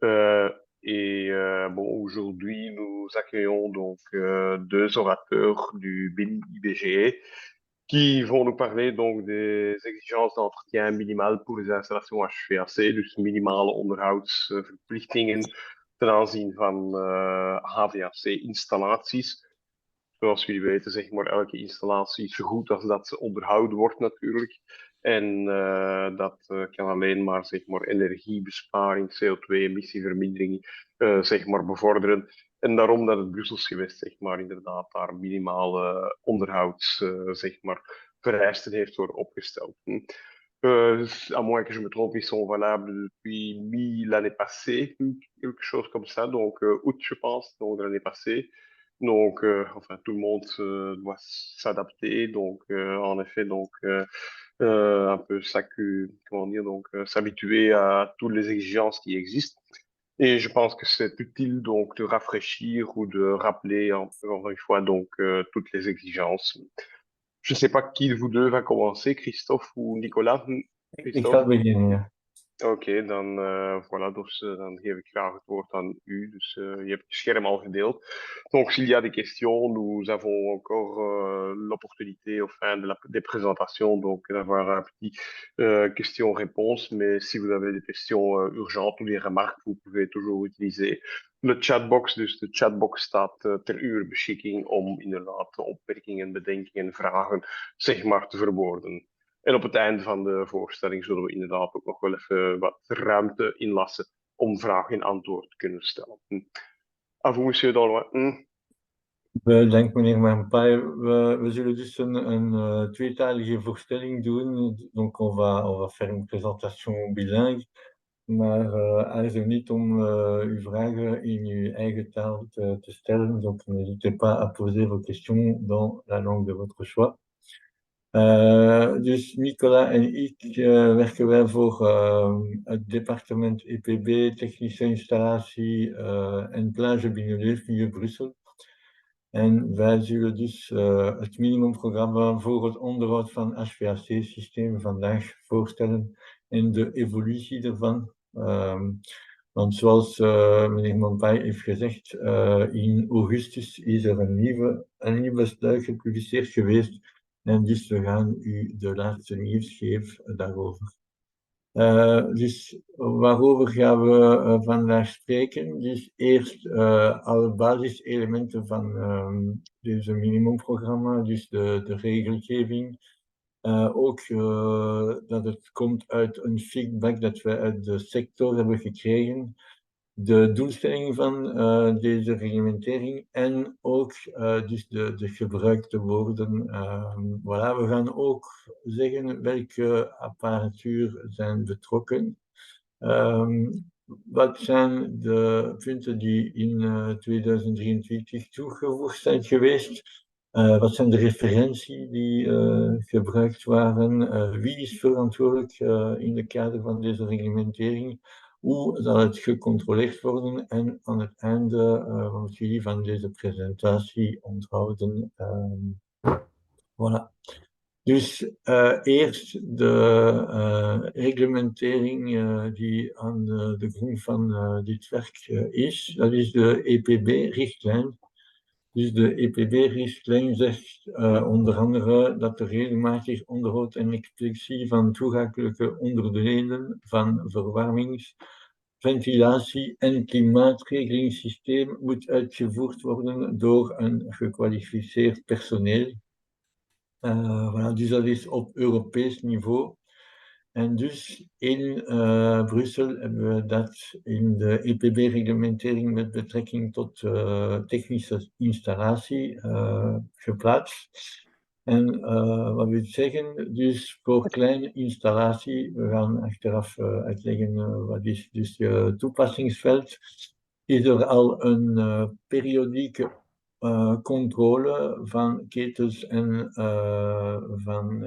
Euh, bon, aujourd'hui, nous accueillons donc deux orateurs du BNI-IBGE qui vont nous parler donc des exigences d'entretien minimaal voor de installatie HVAC, dus minimaal onderhoudsverplichtingen ten aanzien van HVAC-installaties. Zoals jullie weten, zeg maar, elke installatie is zo goed als dat ze onderhouden wordt natuurlijk. En dat kan alleen maar, zeg maar, energiebesparing, CO2-emissievermindering, zeg maar, bevorderen. En daarom dat het Brussels gewest, zeg maar, inderdaad daar minimale zeg maar, vereisten heeft voor opgesteld. À moins que je me trompe, ils sont valables depuis mi-l'année passée, quelque chose comme ça, donc août, je pense, donc de l'année passée. Donc, enfin, tout le monde doit s'adapter. Donc, en effet, un peu comment dire, donc s'habituer à toutes les exigences qui existent. Et je pense que c'est utile donc de rafraîchir ou de rappeler encore une fois donc toutes les exigences. Je ne sais pas qui de vous deux va commencer, Christophe ou Nicolas. Ik ga Christophe? beginnen, ja. Oké, dan voilà, dus dan geef ik graag het woord aan u. Dus je hebt je scherm al gedeeld. Donc, s'il y a des questions, nous avons encore l'opportunité au fin des présentations donc d'avoir un petit question-réponse. Mais si vous avez des questions urgentes ou des remarques, vous pouvez toujours utiliser de chatbox. Dus de chatbox staat ter uw beschikking om inderdaad opmerkingen, bedenkingen, vragen, zeg maar, te verwoorden. En op het einde van de voorstelling zullen we inderdaad ook nog wel even wat ruimte inlassen om vraag en antwoord te kunnen stellen. À vous, monsieur Dolma. Bedankt meneer Mampay. We zullen dus een tweetalige voorstelling doen. Donc on va faire une présentation bilingue. Maar aarzel niet om uw vragen in uw eigen taal te stellen. Donc n'hésitez pas à poser vos questions dans la langue de votre choix. Dus Nicolas en ik werken wij voor het departement EPB, technische installatie en plage binnen Leefmilieu Brussel. En wij zullen dus het minimumprogramma voor het onderhoud van HVAC-systemen vandaag voorstellen en de evolutie ervan. Want zoals meneer Montpay heeft gezegd, in augustus is er een nieuwe sluit gepubliceerd geweest. En dus we gaan u de laatste nieuws geven daarover. Dus waarover gaan we vandaag spreken? Dus eerst alle basiselementen van deze minimumprogramma, dus de regelgeving. Ook dat het komt uit een feedback dat we uit de sector hebben gekregen. De doelstelling van deze reglementering en ook dus de gebruikte woorden. Voilà, we gaan ook zeggen welke apparatuur zijn betrokken. Wat zijn de punten die in 2023 toegevoegd zijn geweest? Wat zijn de referenties die gebruikt waren? Wie is verantwoordelijk in het kader van deze reglementering? Hoe zal het gecontroleerd worden? En aan het einde wat jullie van deze presentatie onthouden. Voilà. Dus eerst de reglementering die aan de grond van dit werk is. Dat is de EPB-richtlijn. Dus de EPB-richtlijn zegt onder andere dat er regelmatig onderhoud en inspectie van toegankelijke onderdelen van verwarmings-, ventilatie- en klimaatregelingssysteem moet uitgevoerd worden door een gekwalificeerd personeel. Voilà, dus dat is op Europees niveau. En dus in Brussel hebben we dat in de EPB-reglementering met betrekking tot technische installatie geplaatst. En wat wil ik zeggen, dus voor kleine installatie, we gaan achteraf uitleggen wat is dus je toepassingsveld, is er al een periodieke controle van ketels en van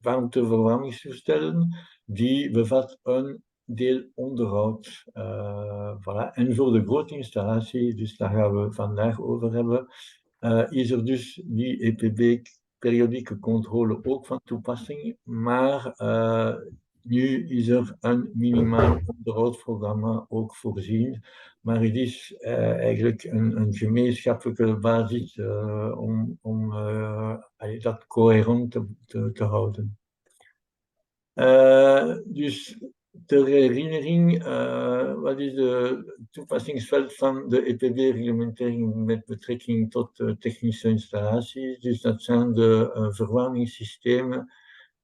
warmteverwarmingstoestellen, die bevat een deel onderhoud. Voilà. En voor de grote installatie, dus daar gaan we vandaag over hebben, is er dus die EPB periodieke controle ook van toepassing, maar nu is er een minimaal onderhoudsprogramma ook voorzien, maar het is eigenlijk een gemeenschappelijke basis om dat coherent te houden. Dus ter herinnering, wat is het toepassingsveld van de EPB-reglementering met betrekking tot technische installaties? Dus dat zijn de verwarmingssystemen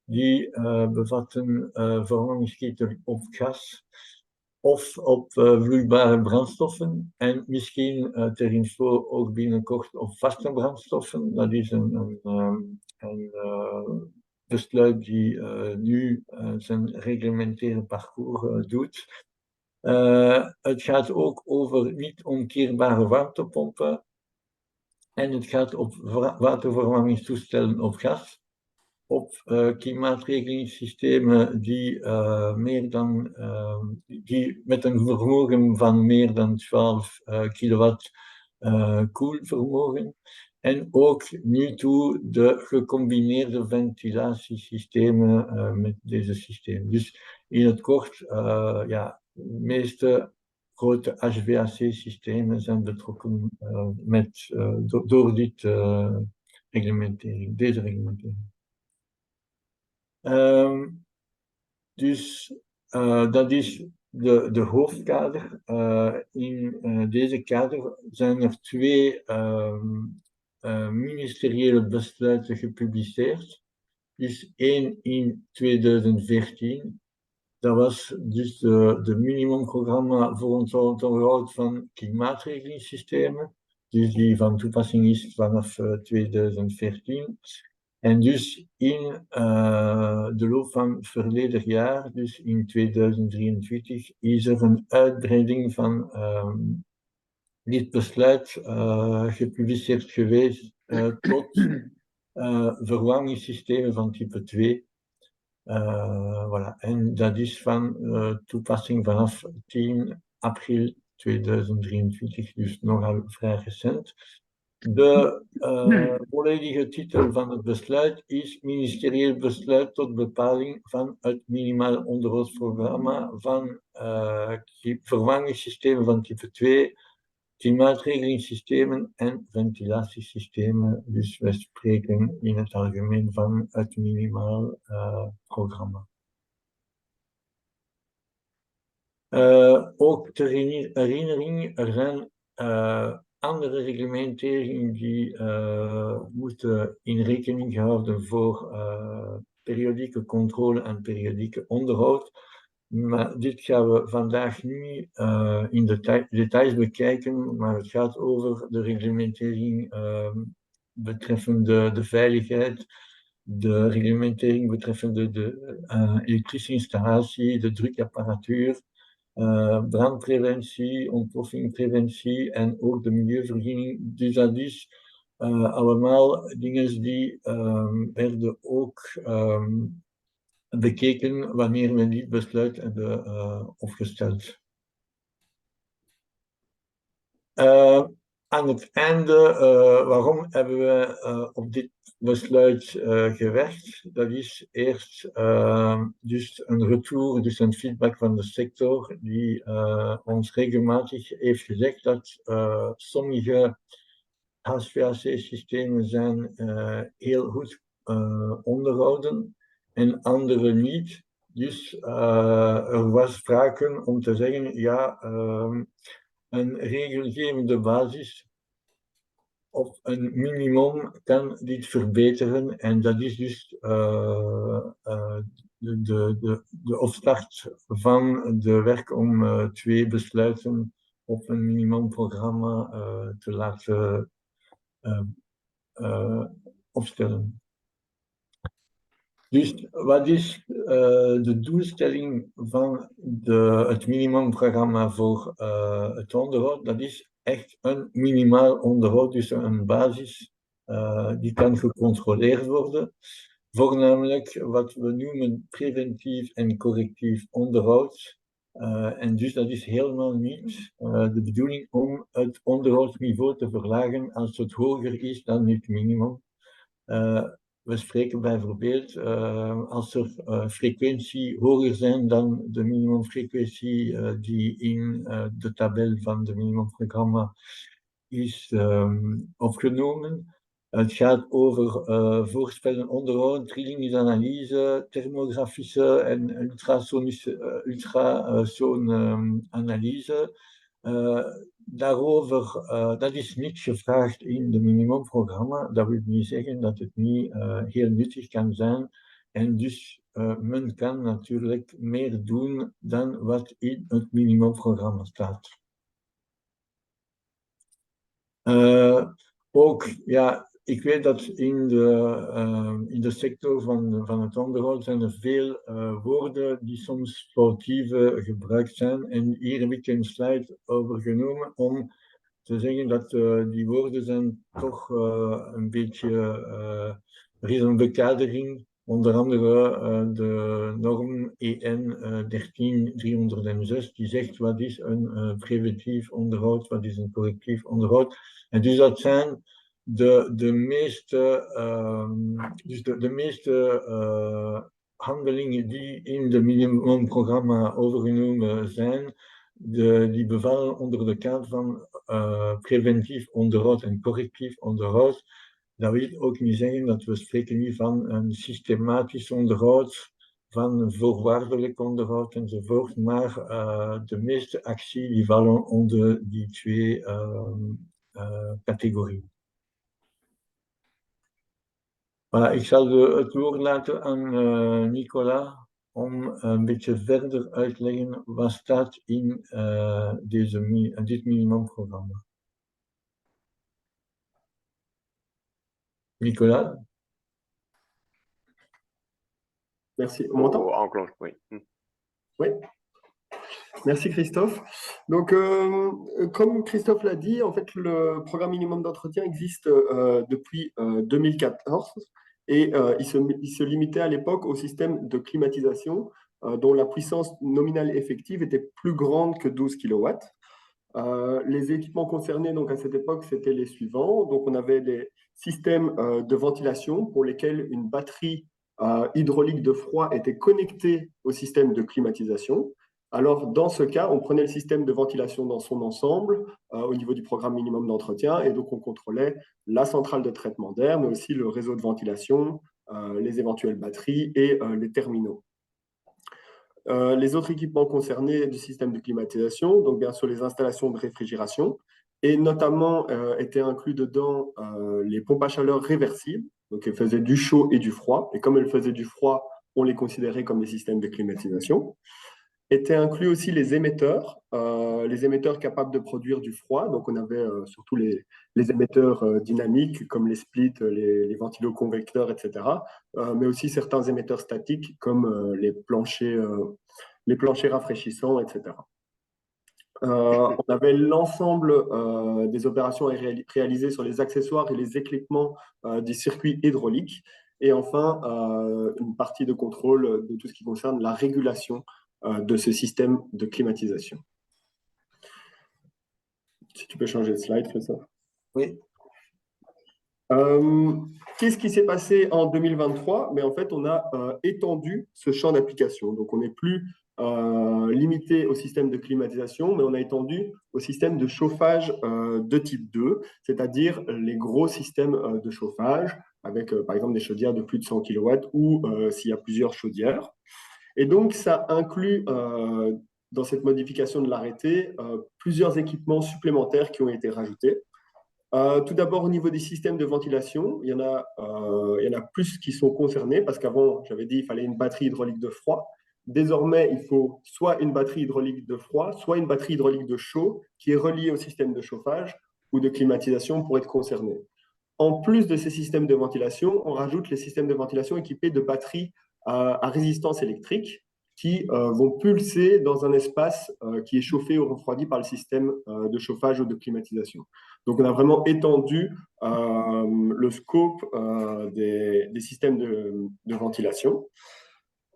die bevatten verwarmingsketen op gas of op vloeibare brandstoffen en misschien ter info ook binnenkort op vaste brandstoffen. Dat is een besluit die nu zijn reglementaire parcours doet. Het gaat ook over niet omkeerbare warmtepompen en het gaat op waterverwarmingstoestellen op gas, op klimaatregelingssystemen die met een vermogen van meer dan 12 kilowatt koelvermogen. En ook nu toe de gecombineerde ventilatiesystemen met deze systemen. Dus in het kort, de meeste grote HVAC-systemen zijn betrokken door deze reglementering. Dus dat is de hoofdkader. In deze kader zijn er twee ministeriële besluiten gepubliceerd. Dus één in 2014. Dat was dus de minimumprogramma voor het onderhoud van klimaatregelingssystemen. Dus die van toepassing is vanaf 2014. En dus in de loop van het verleden jaar, dus in 2023, is er een uitbreiding van dit besluit gepubliceerd geweest tot verwarmingssystemen van type 2. Voilà. En dat is van toepassing vanaf 10 april 2023, dus nogal vrij recent. De volledige titel van het besluit is Ministerieel besluit tot bepaling van het minimaal onderhoudsprogramma van verwarmingssystemen van type 2, klimaatregelingssystemen en ventilatiesystemen. Dus we spreken in het algemeen van het minimaal programma. Ook ter herinnering, er zijn andere reglementeringen die moeten in rekening gehouden voor periodieke controle en periodieke onderhoud. Maar dit gaan we vandaag niet in details bekijken, maar het gaat over de reglementering betreffende de veiligheid, de reglementering betreffende de elektrische installatie, de drukapparatuur, brandpreventie, ontploffingpreventie en ook de milieuvergunning. Dus dat is allemaal dingen die werden ook bekeken wanneer we dit besluit hebben opgesteld. Aan het einde, waarom hebben we op dit besluit gewerkt? Dat is eerst dus een retour, dus een feedback van de sector, die ons regelmatig heeft gezegd dat sommige HVAC-systemen zijn heel goed onderhouden en andere niet. Dus er was sprake om te zeggen, ja, een regelgevende basis op een minimum kan dit verbeteren en dat is dus de opstart van de werk om twee besluiten op een minimumprogramma te laten opstellen. Dus wat is de doelstelling van het minimumprogramma voor het onderhoud? Dat is echt een minimaal onderhoud, dus een basis die kan gecontroleerd worden. Voornamelijk wat we noemen preventief en correctief onderhoud. En dus dat is helemaal niet de bedoeling om het onderhoudsniveau te verlagen als het hoger is dan het minimum. we spreken bijvoorbeeld als er frequentie hoger zijn dan de minimumfrequentie die in de tabel van de minimumprogramma is opgenomen. Het gaat over voorspellen, onderhoud, trillingsanalyse, thermografische en ultrasonanalyse. Daarover, dat is niet gevraagd in de minimumprogramma. Dat wil niet zeggen dat het niet heel nuttig kan zijn. En dus men kan natuurlijk meer doen dan wat in het minimumprogramma staat. Ook, ja, ik weet dat in de sector van het onderhoud zijn er veel woorden die soms foutief gebruikt zijn. En hier heb ik een slide over genomen om te zeggen dat die woorden zijn toch een beetje... er is een bekadering, onder andere de norm EN 13306, die zegt wat is een preventief onderhoud, wat is een correctief onderhoud. En dus dat zijn de meeste handelingen die in de minimumprogramma overgenomen zijn, die bevallen onder de kaart van preventief onderhoud en correctief onderhoud. Dat wil ook niet zeggen dat we spreken niet van een systematisch onderhoud, van voorwaardelijk onderhoud enzovoort, maar de meeste acties die vallen onder die twee categorieën. Voilà, ik zal het woord laten aan Nicolas om een beetje verder uit te leggen wat staat in dit minimumprogramma. Nicolas? Merci. On m'entend? Encore, oui. Oui. Merci Christophe. Donc, comme Christophe l'a dit, en fait, le programme minimum d'entretien existe depuis 2014 et il se limitait à l'époque au système de climatisation dont la puissance nominale effective était plus grande que 12 kW. Les équipements concernés donc, à cette époque, c'était les suivants. Donc, on avait les systèmes de ventilation pour lesquels une batterie hydraulique de froid était connectée au système de climatisation. Alors, dans ce cas, on prenait le système de ventilation dans son ensemble au niveau du programme minimum d'entretien et donc on contrôlait la centrale de traitement d'air, mais aussi le réseau de ventilation, les éventuelles batteries et les terminaux. Les autres équipements concernés du système de climatisation, donc bien sûr les installations de réfrigération, et notamment étaient inclus dedans les pompes à chaleur réversibles, donc elles faisaient du chaud et du froid, et comme elles faisaient du froid, on les considérait comme des systèmes de climatisation. Étaient inclus aussi les émetteurs capables de produire du froid. Donc, on avait surtout les émetteurs dynamiques comme les splits, les ventiloconvecteurs, etc. Mais aussi certains émetteurs statiques comme les planchers rafraîchissants, etc. On avait l'ensemble des opérations réalisées sur les accessoires et les équipements du circuit hydraulique. Et enfin, une partie de contrôle de tout ce qui concerne la régulation de ce système de climatisation. Si tu peux changer de slide, Christophe. Oui. Qu'est-ce qui s'est passé en 2023? Mais en fait, on a étendu ce champ d'application. Donc, on n'est plus limité au système de climatisation, mais on a étendu au système de chauffage de type 2, c'est-à-dire les gros systèmes de chauffage, avec par exemple des chaudières de plus de 100 kW ou s'il y a plusieurs chaudières. Et donc, ça inclut dans cette modification de l'arrêté plusieurs équipements supplémentaires qui ont été rajoutés. Tout d'abord, au niveau des systèmes de ventilation, il y en a plus qui sont concernés parce qu'avant, j'avais dit qu'il fallait une batterie hydraulique de froid. Désormais, il faut soit une batterie hydraulique de froid, soit une batterie hydraulique de chaud qui est reliée au système de chauffage ou de climatisation pour être concerné. En plus de ces systèmes de ventilation, on rajoute les systèmes de ventilation équipés de batteries à résistance électrique qui vont pulser dans un espace qui est chauffé ou refroidi par le système de chauffage ou de climatisation. Donc, on a vraiment étendu le scope des systèmes de ventilation.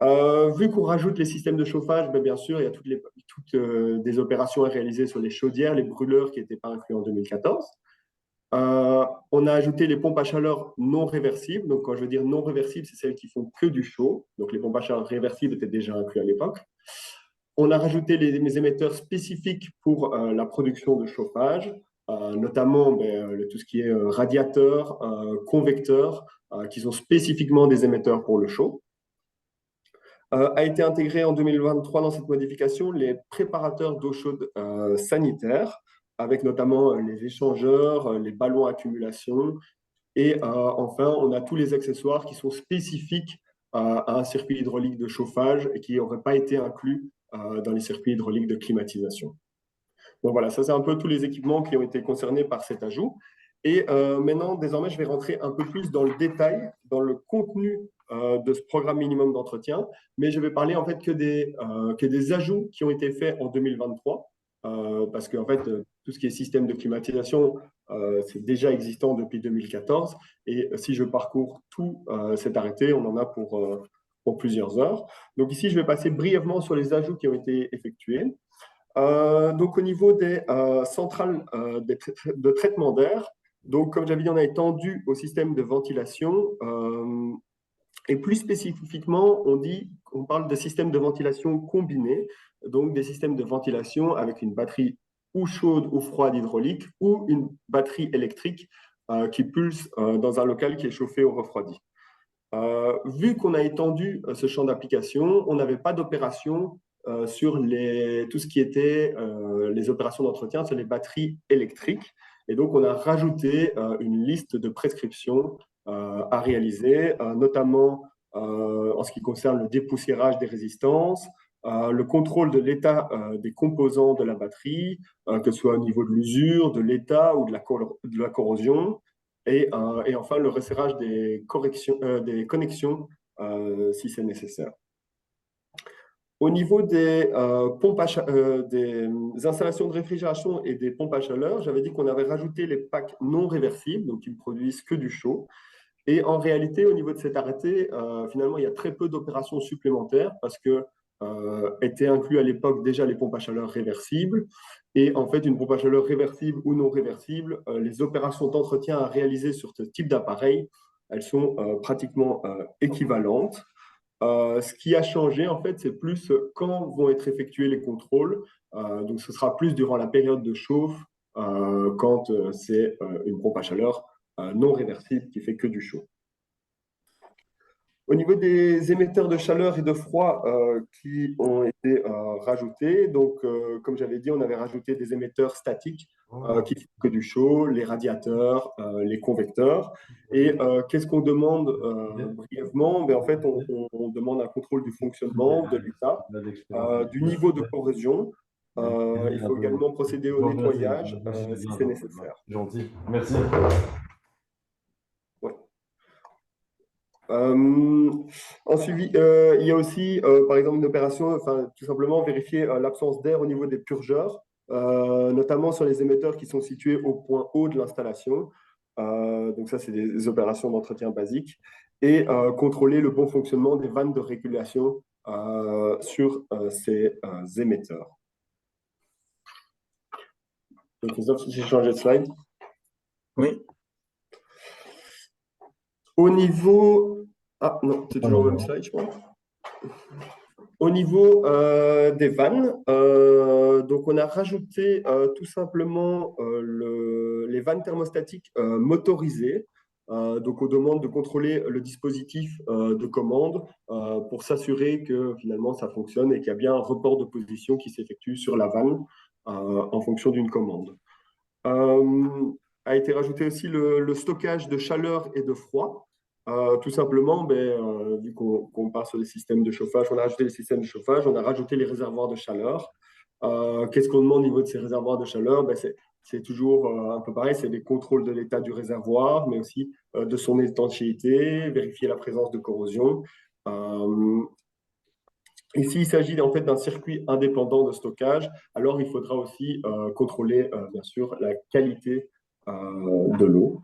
Vu qu'on rajoute les systèmes de chauffage, bien sûr, il y a toutes des opérations à réaliser sur les chaudières, les brûleurs qui n'étaient pas inclus en 2014. On a ajouté les pompes à chaleur non réversibles. Donc, quand je veux dire non réversibles, c'est celles qui font que du chaud. Donc, les pompes à chaleur réversibles étaient déjà inclus à l'époque. On a rajouté les émetteurs spécifiques pour la production de chauffage, notamment tout ce qui est radiateur, convecteur, qui sont spécifiquement des émetteurs pour le chaud. A été intégré en 2023 dans cette modification les préparateurs d'eau chaude sanitaire, avec notamment les échangeurs, les ballons à accumulation. Et enfin, on a tous les accessoires qui sont spécifiques à un circuit hydraulique de chauffage et qui n'auraient pas été inclus dans les circuits hydrauliques de climatisation. Donc voilà, ça c'est un peu tous les équipements qui ont été concernés par cet ajout. Et maintenant, désormais, je vais rentrer un peu plus dans le détail, dans le contenu de ce programme minimum d'entretien, mais je vais parler en fait que des ajouts qui ont été faits en 2023, parce que en fait, tout ce qui est système de climatisation, c'est déjà existant depuis 2014, et si je parcours tout cet arrêté, on en a pour plusieurs heures. Donc ici, je vais passer brièvement sur les ajouts qui ont été effectués. Donc, au niveau des centrales de traitement d'air, donc, comme j'avais dit, on a étendu au système de ventilation et plus spécifiquement, on parle de système de ventilation combiné, donc des systèmes de ventilation avec une batterie ou chaude ou froide hydraulique ou une batterie électrique qui pulse dans un local qui est chauffé ou refroidi. Vu qu'on a étendu ce champ d'application, on n'avait pas d'opération sur tout ce qui était les opérations d'entretien sur les batteries électriques. Et donc, on a rajouté une liste de prescriptions à réaliser, notamment en ce qui concerne le dépoussiérage des résistances, le contrôle de l'état des composants de la batterie, que ce soit au niveau de l'usure, de l'état ou de la corrosion, et enfin le resserrage des connexions si c'est nécessaire. Au niveau des installations de réfrigération et des pompes à chaleur, j'avais dit qu'on avait rajouté les packs non réversibles, donc qui ne produisent que du chaud. Et en réalité, au niveau de cet arrêté, finalement, il y a très peu d'opérations supplémentaires parce que étaient inclus à l'époque déjà les pompes à chaleur réversibles. Et en fait, une pompe à chaleur réversible ou non réversible, les opérations d'entretien à réaliser sur ce type d'appareil, elles sont pratiquement équivalentes. Ce qui a changé, en fait, c'est plus quand vont être effectués les contrôles. Donc, ce sera plus durant la période de chauffe quand c'est une pompe à chaleur non réversible qui fait que du chaud. Au niveau des émetteurs de chaleur et de froid qui ont été rajoutés, donc comme j'avais dit, on avait rajouté des émetteurs statiques qui font que du chaud, les radiateurs, les convecteurs. Et qu'est-ce qu'on demande brièvement? En fait, on demande un contrôle du fonctionnement, de l'état, du niveau de corrosion. Il faut également procéder au nettoyage si c'est nécessaire. Gentil, merci. En suivi, il y a aussi, par exemple, une opération, tout simplement vérifier l'absence d'air au niveau des purgeurs, notamment sur les émetteurs qui sont situés au point haut de l'installation. Donc ça, c'est des opérations d'entretien basiques. Et contrôler le bon fonctionnement des vannes de régulation sur ces émetteurs. Donc, Christophe, si j'ai changé de slide. Oui. Au niveau... Ah non, c'est toujours le même slide, je pense. Au niveau des vannes, donc on a rajouté tout simplement les vannes thermostatiques motorisées. Donc on demande de contrôler le dispositif de commande pour s'assurer que finalement ça fonctionne et qu'il y a bien un report de position qui s'effectue sur la vanne en fonction d'une commande. A été rajouté aussi le stockage de chaleur et de froid. Tout simplement, vu qu'on part sur les systèmes de chauffage, on a rajouté les systèmes de chauffage, on a rajouté les réservoirs de chaleur. Qu'est-ce qu'on demande au niveau de ces réservoirs de chaleur? C'est toujours un peu pareil, c'est des contrôles de l'état du réservoir, mais aussi de son étanchéité, vérifier la présence de corrosion. Ici, il s'agit en fait d'un circuit indépendant de stockage. Alors, il faudra aussi contrôler, bien sûr, la qualité de l'eau.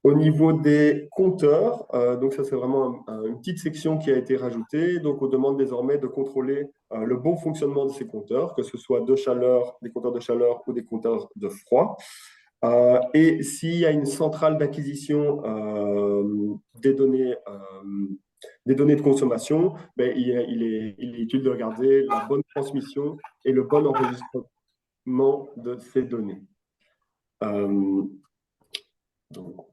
Au niveau des compteurs, donc ça c'est vraiment une petite section qui a été rajoutée. Donc on demande désormais de contrôler le bon fonctionnement de ces compteurs, que ce soit de chaleur, des compteurs de chaleur ou des compteurs de froid. Et s'il y a une centrale d'acquisition des données de consommation, ben, il est utile de regarder la bonne transmission et le bon enregistrement de ces données. Donc,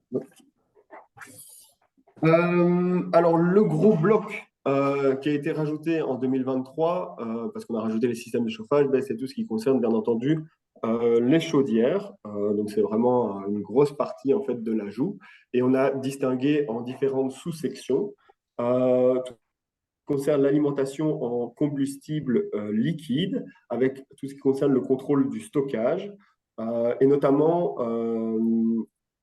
alors, le gros bloc qui a été rajouté en 2023, parce qu'on a rajouté les systèmes de chauffage, ben, c'est tout ce qui concerne, bien entendu, les chaudières. Donc, c'est vraiment une grosse partie en fait, de l'ajout. Et on a distingué en différentes sous-sections. Tout ce qui concerne l'alimentation en combustible liquide, avec tout ce qui concerne le contrôle du stockage, et notamment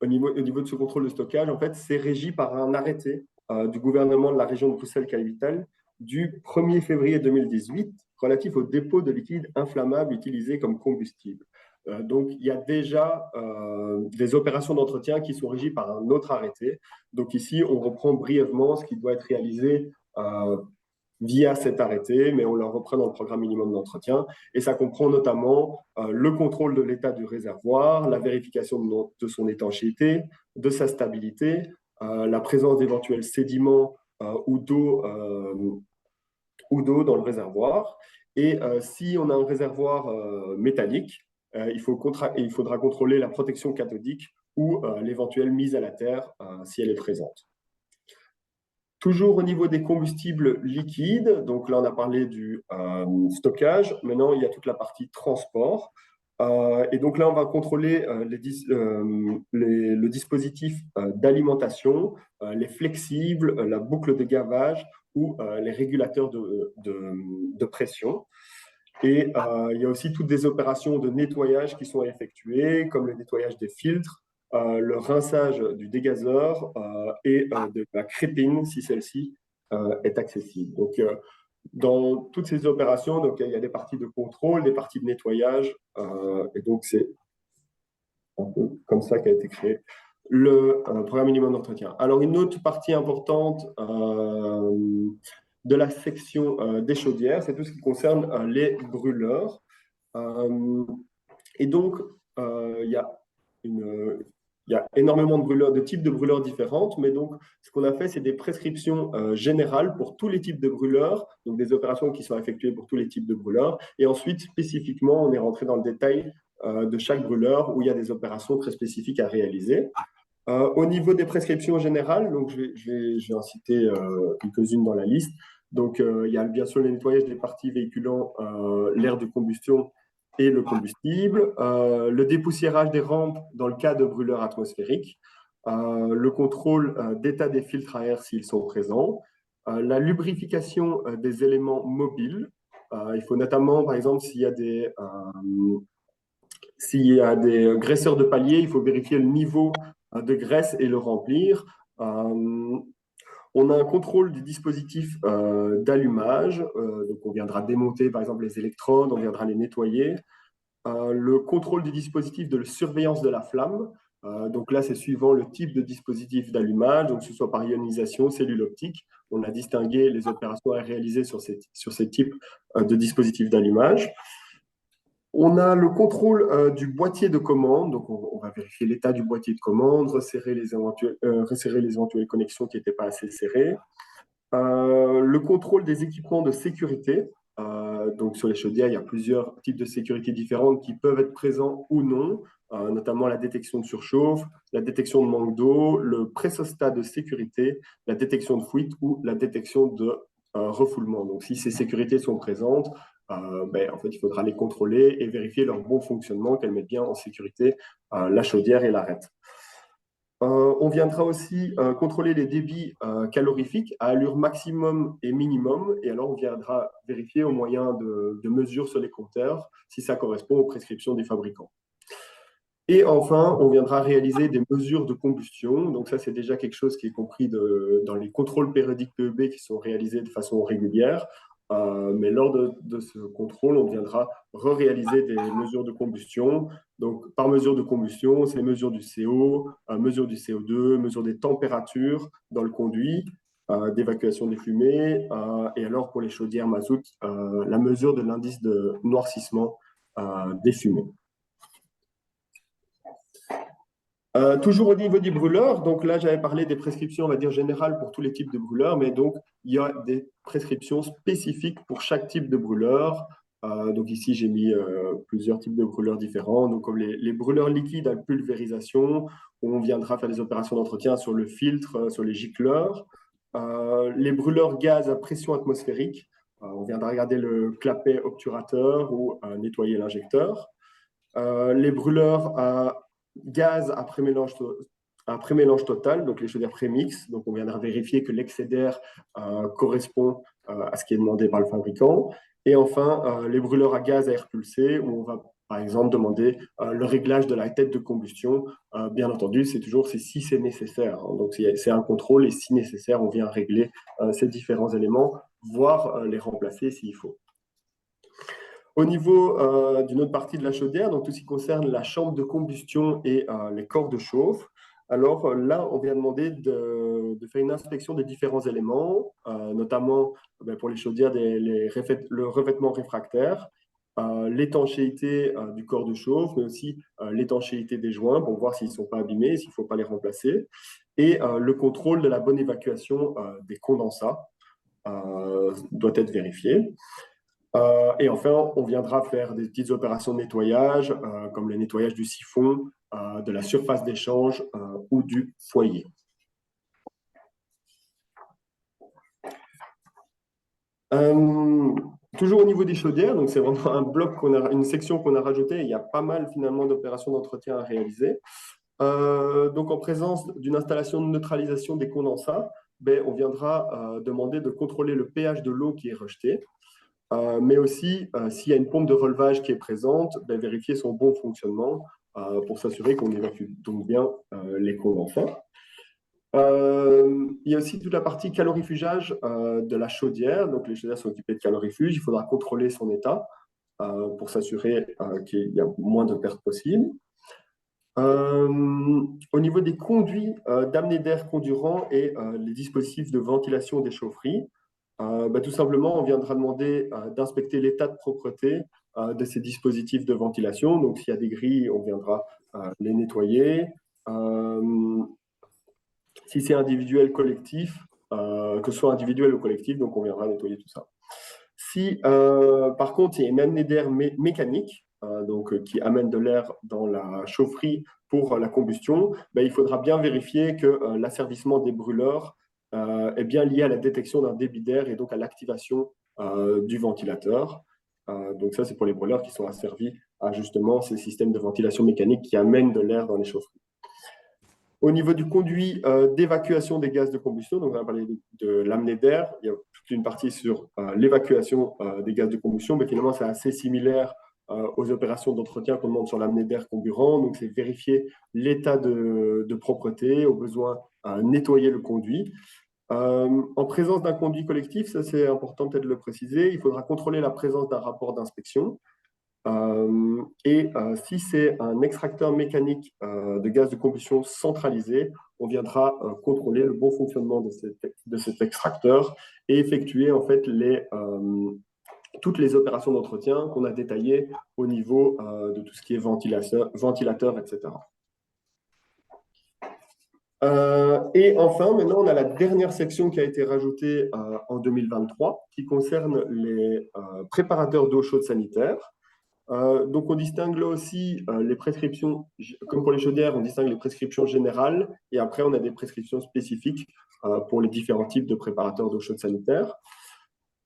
au niveau de ce contrôle de stockage, en fait, c'est régi par un arrêté du gouvernement de la région de Bruxelles-Capitale du 1er février 2018 relatif au dépôt de liquide inflammable utilisé comme combustible. Donc, il y a déjà des opérations d'entretien qui sont régies par un autre arrêté. Donc ici, on reprend brièvement ce qui doit être réalisé via cet arrêté, mais on le reprend dans le programme minimum d'entretien. Et ça comprend notamment le contrôle de l'état du réservoir, la vérification de son étanchéité, de sa stabilité, la présence d'éventuels sédiments ou d'eau dans le réservoir. Et si on a un réservoir métallique, il faudra contrôler la protection cathodique ou l'éventuelle mise à la terre si elle est présente. Toujours au niveau des combustibles liquides, donc là on a parlé du stockage, maintenant il y a toute la partie transport. Et donc là on va contrôler le dispositif d'alimentation, les flexibles, la boucle de gavage ou les régulateurs de pression. Et il y a aussi toutes des opérations de nettoyage qui sont effectuées, comme le nettoyage des filtres, le rinçage du dégazeur et de la crépine, si celle-ci est accessible. Donc, dans toutes ces opérations, donc, il y a des parties de contrôle, des parties de nettoyage, et donc c'est un peu comme ça qu'a été créé le programme minimum d'entretien. Alors, une autre partie importante de la section des chaudières, c'est tout ce qui concerne les brûleurs. Et donc, il y a énormément de brûleurs, de types de brûleurs différentes, mais donc ce qu'on a fait, c'est des prescriptions générales pour tous les types de brûleurs, donc des opérations qui sont effectuées pour tous les types de brûleurs. Et ensuite, spécifiquement, on est rentré dans le détail de chaque brûleur où il y a des opérations très spécifiques à réaliser. Au niveau des prescriptions générales, donc je vais en citer quelques-unes dans la liste. Donc, il y a bien sûr le nettoyage des parties véhiculant l'air de combustion et le combustible, le dépoussiérage des rampes dans le cas de brûleurs atmosphériques, le contrôle d'état des filtres à air s'ils sont présents, la lubrification des éléments mobiles. Il faut notamment, par exemple, s'il y a des graisseurs de palier, il faut vérifier le niveau de graisse et le remplir. On a un contrôle du dispositif d'allumage, donc on viendra démonter par exemple les électrodes, on viendra les nettoyer. Le contrôle du dispositif de surveillance de la flamme, donc là c'est suivant le type de dispositif d'allumage, donc que ce soit par ionisation, cellule optique. On a distingué les opérations à réaliser sur ces types de dispositifs d'allumage. On a le contrôle du boîtier de commande, donc on va vérifier l'état du boîtier de commande, resserrer les éventuelles connexions qui n'étaient pas assez serrées. Le contrôle des équipements de sécurité, donc sur les chaudières, il y a plusieurs types de sécurité différentes qui peuvent être présents ou non, notamment la détection de surchauffe, la détection de manque d'eau, le pressostat de sécurité, la détection de fuite ou la détection de refoulement. Donc si ces sécurités sont présentes, en fait, il faudra les contrôler et vérifier leur bon fonctionnement, qu'elles mettent bien en sécurité la chaudière et l'arête. On viendra aussi contrôler les débits calorifiques à allure maximum et minimum, et alors on viendra vérifier au moyen de mesures sur les compteurs si ça correspond aux prescriptions des fabricants. Et enfin, on viendra réaliser des mesures de combustion. Donc ça, c'est déjà quelque chose qui est compris dans les contrôles périodiques PEB qui sont réalisés de façon régulière. Mais lors de ce contrôle, on viendra réaliser des mesures de combustion. Donc, par mesure de combustion, c'est mesure du CO, mesure du CO2, mesure des températures dans le conduit, d'évacuation des fumées, et alors pour les chaudières mazout, la mesure de l'indice de noircissement des fumées. Toujours au niveau des brûleurs, donc là j'avais parlé des prescriptions, on va dire générales pour tous les types de brûleurs, mais donc il y a des prescriptions spécifiques pour chaque type de brûleur. Donc ici j'ai mis plusieurs types de brûleurs différents, donc comme les brûleurs liquides à pulvérisation, où on viendra faire des opérations d'entretien sur le filtre, sur les gicleurs. Les brûleurs gaz à pression atmosphérique, on viendra regarder le clapet obturateur ou nettoyer l'injecteur. Les brûleurs à gaz après mélange total, donc les chaudières prémix. Donc on viendra vérifier que l'excès d'air correspond à ce qui est demandé par le fabricant. Et enfin, les brûleurs à gaz à air pulsé, où on va par exemple demander le réglage de la tête de combustion. Bien entendu, c'est toujours si c'est nécessaire, hein. Donc c'est un contrôle et si nécessaire, on vient régler ces différents éléments, voire les remplacer s'il faut. Au niveau d'une autre partie de la chaudière, donc tout ce qui concerne la chambre de combustion et les corps de chauffe, alors là, on vient demander de faire une inspection des différents éléments, notamment pour les chaudières, le revêtement réfractaire, l'étanchéité du corps de chauffe, mais aussi l'étanchéité des joints pour voir s'ils ne sont pas abîmés, s'il ne faut pas les remplacer, et le contrôle de la bonne évacuation des condensats doit être vérifié. Et enfin, on viendra faire des petites opérations de nettoyage, comme le nettoyage du siphon, de la surface d'échange ou du foyer. Toujours au niveau des chaudières, donc c'est vraiment un bloc une section qu'on a rajoutée. Il y a pas mal finalement d'opérations d'entretien à réaliser. Donc en présence d'une installation de neutralisation des condensats, on viendra demander de contrôler le pH de l'eau qui est rejetée. Mais aussi, s'il y a une pompe de relevage qui est présente, vérifier son bon fonctionnement pour s'assurer qu'on évacue donc bien les condensats. Il y a aussi toute la partie calorifugage de la chaudière. Donc, les chaudières sont équipées de calorifuge. Il faudra contrôler son état pour s'assurer qu'il y a moins de pertes possibles. Au niveau des conduits d'amener d'air condurant et les dispositifs de ventilation des chaufferies, tout simplement, on viendra demander d'inspecter l'état de propreté de ces dispositifs de ventilation. Donc, s'il y a des grilles, on viendra les nettoyer. Si c'est individuel, collectif, que ce soit individuel ou collectif, donc on viendra nettoyer tout ça. Si, par contre, il y a une amenée d'air mécanique, qui amène de l'air dans la chaufferie pour la combustion, il faudra bien vérifier que l'asservissement des brûleurs est bien lié à la détection d'un débit d'air et donc à l'activation du ventilateur. Donc ça, c'est pour les brûleurs qui sont asservis à justement ces systèmes de ventilation mécanique qui amènent de l'air dans les chaufferies. Au niveau du conduit d'évacuation des gaz de combustion, donc on va parler de l'amenée d'air, il y a toute une partie sur l'évacuation des gaz de combustion, mais finalement c'est assez similaire aux opérations d'entretien qu'on demande sur l'amenée d'air comburant. Donc c'est vérifier l'état de propreté, au besoin nettoyer le conduit. En présence d'un conduit collectif, ça c'est important peut-être de le préciser, il faudra contrôler la présence d'un rapport d'inspection. Si c'est un extracteur mécanique de gaz de combustion centralisé, on viendra contrôler le bon fonctionnement de cet extracteur et effectuer en fait toutes les opérations d'entretien qu'on a détaillées au niveau de tout ce qui est ventilateur, etc. Et enfin, maintenant, on a la dernière section qui a été rajoutée en 2023 qui concerne les préparateurs d'eau chaude sanitaire. Donc, on distingue là aussi les prescriptions, comme pour les chaudières, on distingue les prescriptions générales et après, on a des prescriptions spécifiques pour les différents types de préparateurs d'eau chaude sanitaire.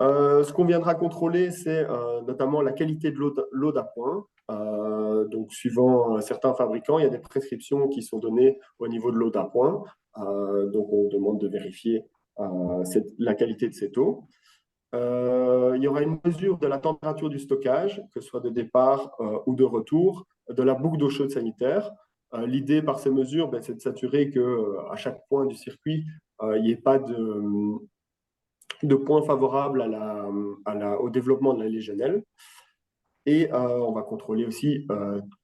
Ce qu'on viendra contrôler, c'est notamment la qualité de l'eau d'appoint. Donc, suivant certains fabricants, il y a des prescriptions qui sont données au niveau de l'eau d'appoint. Donc, on demande de vérifier la qualité de cette eau. Il y aura une mesure de la température du stockage, que ce soit de départ ou de retour, de la boucle d'eau chaude sanitaire. L'idée par ces mesures, c'est de s'assurer qu'à chaque point du circuit, il n'y ait pas de points favorables au développement de la légionelle. Et on va contrôler aussi,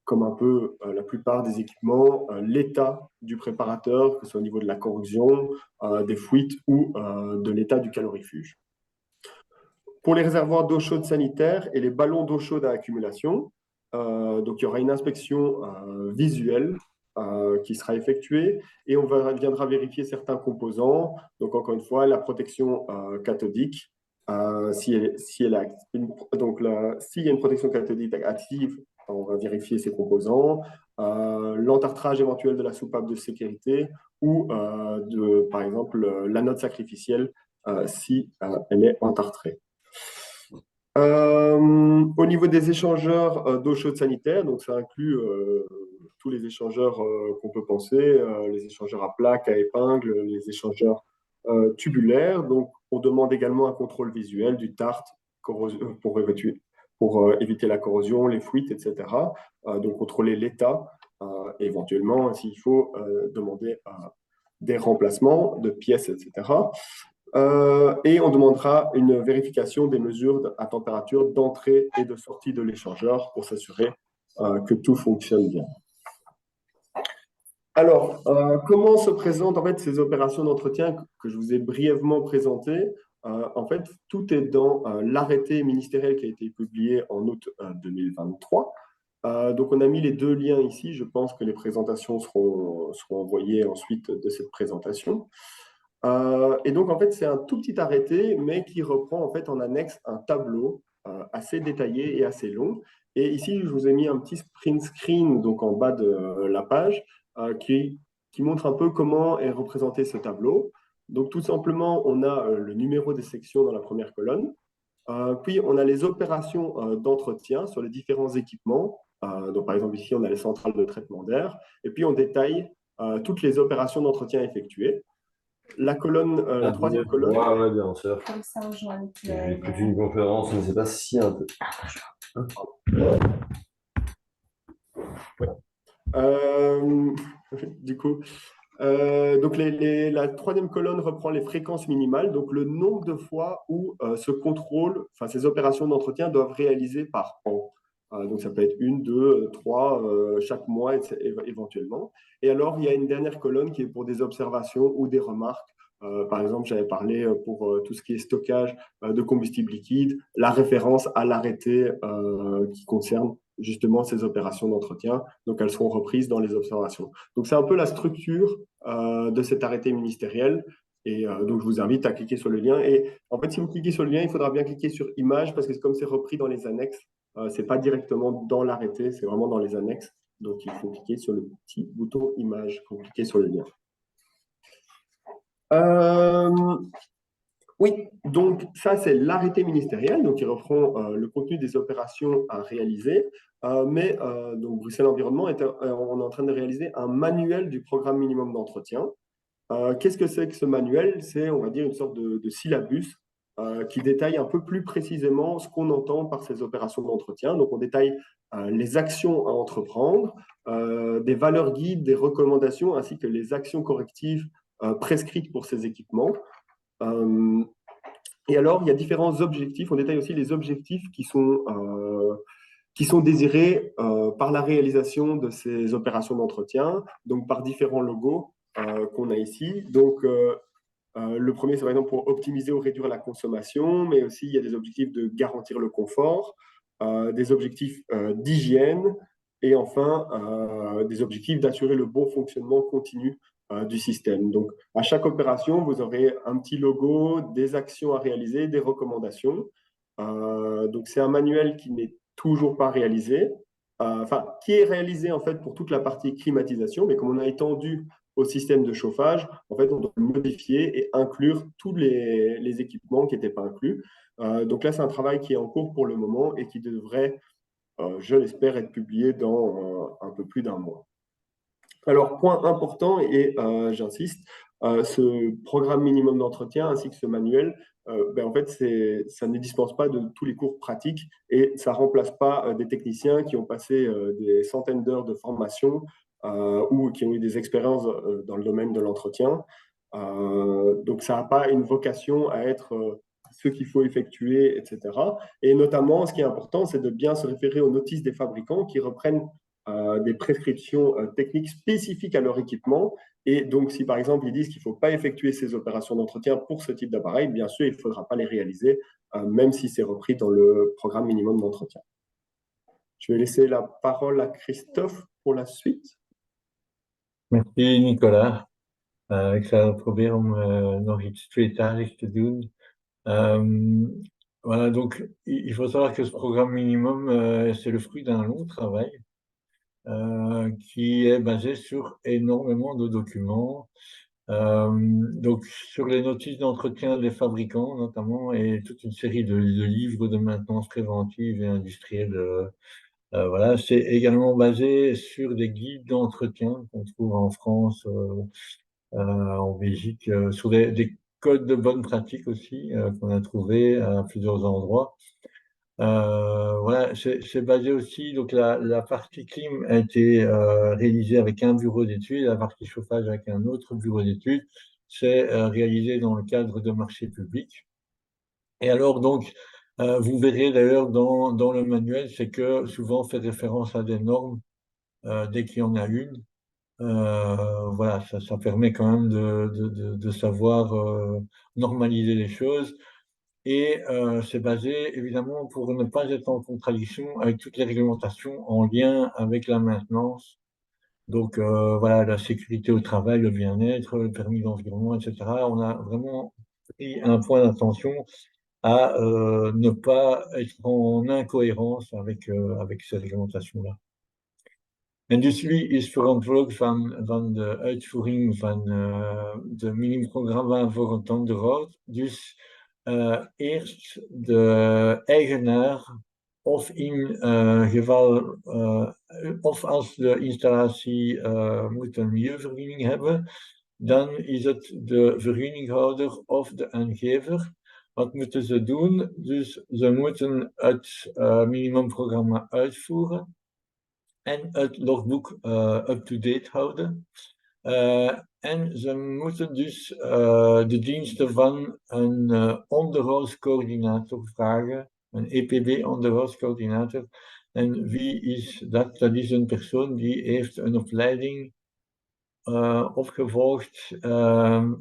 comme un peu la plupart des équipements, l'état du préparateur, que ce soit au niveau de la corrosion, des fuites ou de l'état du calorifuge. Pour les réservoirs d'eau chaude sanitaire et les ballons d'eau chaude à accumulation, donc il y aura une inspection visuelle qui sera effectué et on viendra vérifier certains composants. Donc, encore une fois, la protection cathodique. S'il y a une protection cathodique active, on va vérifier ses composants. L'entartrage éventuel de la soupape de sécurité ou, par exemple, l'anode sacrificielle si elle est entartrée. Au niveau des échangeurs d'eau chaude sanitaire, donc ça inclut tous les échangeurs qu'on peut penser, les échangeurs à plaques, à épingles, les échangeurs tubulaires. Donc, on demande également un contrôle visuel du tartre pour éviter la corrosion, les fuites, etc. Donc, contrôler l'état, éventuellement, s'il faut demander des remplacements de pièces, etc. Et on demandera une vérification des mesures à température d'entrée et de sortie de l'échangeur pour s'assurer que tout fonctionne bien. Alors, comment se présentent en fait ces opérations d'entretien que je vous ai brièvement présentées? En fait, tout est dans l'arrêté ministériel qui a été publié en août 2023. Donc, on a mis les deux liens ici. Je pense que les présentations seront envoyées ensuite de cette présentation. Et donc, en fait, c'est un tout petit arrêté, mais qui reprend en fait en annexe un tableau assez détaillé et assez long. Et ici, je vous ai mis un petit print screen donc en bas de la page qui montre un peu comment est représenté ce tableau. Donc, tout simplement, on a le numéro des sections dans la première colonne. Puis, on a les opérations d'entretien sur les différents équipements. Donc, par exemple, ici, on a les centrales de traitement d'air. Et puis, on détaille toutes les opérations d'entretien effectuées. La colonne, la troisième colonne. Ouais, bien sûr. Comme ça, on joint J'écoute une conférence, je ne sais pas si un peu. Du coup, donc la troisième colonne reprend les fréquences minimales, donc le nombre de fois où ce contrôle, enfin ces opérations d'entretien doivent réaliser par an. Donc ça peut être 1, 2, 3 chaque mois éventuellement. Et alors il y a une dernière colonne qui est pour des observations ou des remarques. Par exemple, j'avais parlé pour tout ce qui est stockage de combustible liquide, la référence à l'arrêté qui concerne justement ces opérations d'entretien. Donc, elles seront reprises dans les observations. Donc, c'est un peu la structure de cet arrêté ministériel. Et donc, je vous invite à cliquer sur le lien. Et en fait, si vous cliquez sur le lien, il faudra bien cliquer sur Images parce que comme c'est repris dans les annexes, ce n'est pas directement dans l'arrêté, c'est vraiment dans les annexes. Donc, il faut cliquer sur le petit bouton Images quand vous cliquez sur le lien. Oui, donc ça c'est l'arrêté ministériel, donc il reprend le contenu des opérations à réaliser, mais donc Bruxelles Environnement on est en train de réaliser un manuel du programme minimum d'entretien. Qu'est-ce que c'est que ce manuel? C'est, on va dire, une sorte de syllabus qui détaille un peu plus précisément ce qu'on entend par ces opérations d'entretien. Donc on détaille les actions à entreprendre, des valeurs guides, des recommandations, ainsi que les actions correctives prescrites pour ces équipements. Et alors, il y a différents objectifs. On détaille aussi les objectifs qui sont désirés par la réalisation de ces opérations d'entretien, donc par différents logos qu'on a ici. Donc, le premier, c'est par exemple pour optimiser ou réduire la consommation, mais aussi il y a des objectifs de garantir le confort, des objectifs d'hygiène, et enfin des objectifs d'assurer le bon fonctionnement continu du système. Donc, à chaque opération, vous aurez un petit logo, des actions à réaliser, des recommandations. Donc, c'est un manuel qui n'est toujours pas réalisé, qui est réalisé en fait pour toute la partie climatisation, mais comme on a étendu au système de chauffage, en fait, on doit le modifier et inclure tous les équipements qui n'étaient pas inclus. Donc là, c'est un travail qui est en cours pour le moment et qui devrait, je l'espère, être publié dans un peu plus d'un mois. Alors, point important, et j'insiste, ce programme minimum d'entretien ainsi que ce manuel, en fait, ça ne dispense pas de tous les cours pratiques et ça ne remplace pas des techniciens qui ont passé des centaines d'heures de formation ou qui ont eu des expériences dans le domaine de l'entretien. Donc, ça n'a pas une vocation à être ce qu'il faut effectuer, etc. Et notamment, ce qui est important, c'est de bien se référer aux notices des fabricants qui reprennent des prescriptions techniques spécifiques à leur équipement. Et donc, si par exemple, ils disent qu'il ne faut pas effectuer ces opérations d'entretien pour ce type d'appareil, bien sûr, il ne faudra pas les réaliser, même si c'est repris dans le programme minimum d'entretien. Je vais laisser la parole à Christophe pour la suite. Merci Nicolas. Ik ga proberen om nog iets tweetalig te doen. Voilà, donc il faut savoir que ce programme minimum, c'est le fruit d'un long travail qui est basé sur énormément de documents. Donc sur les notices d'entretien des fabricants notamment et toute une série de livres de maintenance préventive et industrielle. Voilà, c'est également basé sur des guides d'entretien qu'on trouve en France, en Belgique, sur des codes de bonne pratique aussi qu'on a trouvé à plusieurs endroits. Voilà, c'est basé aussi, donc la partie clim a été réalisée avec un bureau d'études, la partie chauffage avec un autre bureau d'études. C'est réalisé dans le cadre de marchés publics. Et alors donc, vous verrez d'ailleurs dans le manuel, c'est que souvent on fait référence à des normes dès qu'il y en a une. Voilà, ça permet quand même de savoir normaliser les choses. Et c'est basé évidemment pour ne pas être en contradiction avec toutes les réglementations en lien avec la maintenance. Donc voilà, la sécurité au travail, le bien-être, le permis d'environnement, etc. On a vraiment pris un point d'attention à ne pas être en incohérence avec ces réglementations-là. Industrie is verantwoordelijk van de uitvoering van de minimumprogramma voor het onderhoud. Dus eerst de eigenaar of in geval of als de installatie moet een milieuvergunning hebben, dan is het de vergunninghouder of de aangever. Wat moeten ze doen? Dus ze moeten het minimumprogramma uitvoeren en het logboek up-to-date houden. En ze moeten dus de diensten van een onderhoudscoördinator vragen, een EPB-onderhoudscoördinator. En wie is dat? Dat is een persoon die heeft een opleiding opgevolgd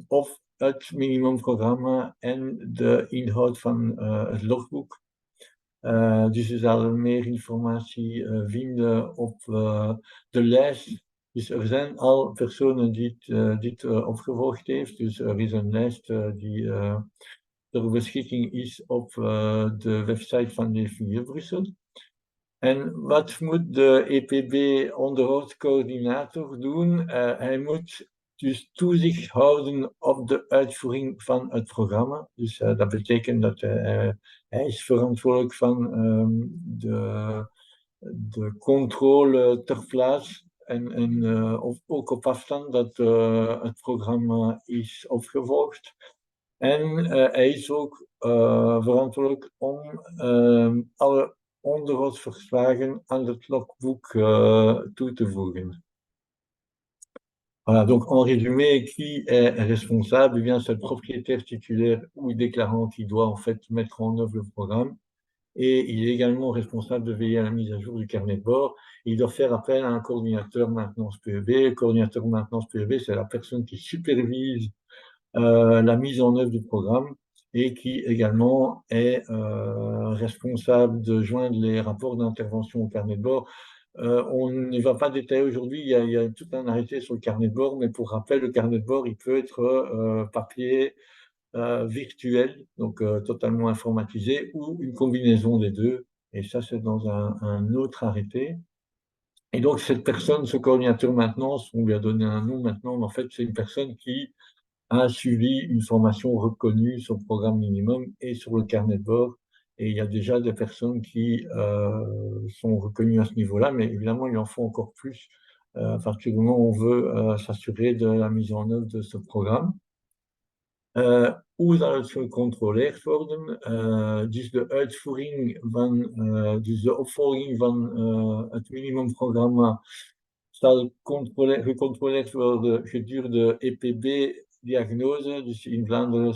of het minimumprogramma en de inhoud van het logboek. Dus je zal meer informatie vinden op de lijst. Dus er zijn al personen die dit opgevolgd heeft. Dus er is een lijst die ter beschikking is op de website van de FIE Brussel. En wat moet de EPB-onderhoudscoördinator doen? Hij moet dus toezicht houden op de uitvoering van het programma. Dus dat betekent dat hij is verantwoordelijk van de controle ter plaatse en ook op afstand dat het programma is opgevolgd. En hij is ook verantwoordelijk om alle onderhoudsverslagen aan het logboek toe te voegen. Voilà, donc en résumé, qui est responsable? Eh bien, c'est le propriétaire titulaire ou déclarant qui doit en fait mettre en œuvre le programme. Et il est également responsable de veiller à la mise à jour du carnet de bord. Il doit faire appel à un coordinateur maintenance PEB. Le coordinateur maintenance PEB, c'est la personne qui supervise la mise en œuvre du programme et qui également est responsable de joindre les rapports d'intervention au carnet de bord. On ne va pas détailler aujourd'hui, il y a tout un arrêté sur le carnet de bord, mais pour rappel, le carnet de bord, il peut être papier, virtuel, donc totalement informatisé, ou une combinaison des deux, et ça c'est dans un autre arrêté. Et donc cette personne, ce coordinateur maintenance, on lui a donné un nom maintenant, mais en fait c'est une personne qui a suivi une formation reconnue sur le programme minimum et sur le carnet de bord. Et il y a déjà des personnes qui sont reconnues à ce niveau-là, mais évidemment, il en faut encore plus à partir du moment où on veut s'assurer de la mise en œuvre de ce programme. Hoe zal het gecontroleerd worden? Dus de uitvoering van, dus de opvolging van het minimumprogramma zal gecontroleerd worden gedurende EPB-diagnose. Dus in Vlaanderen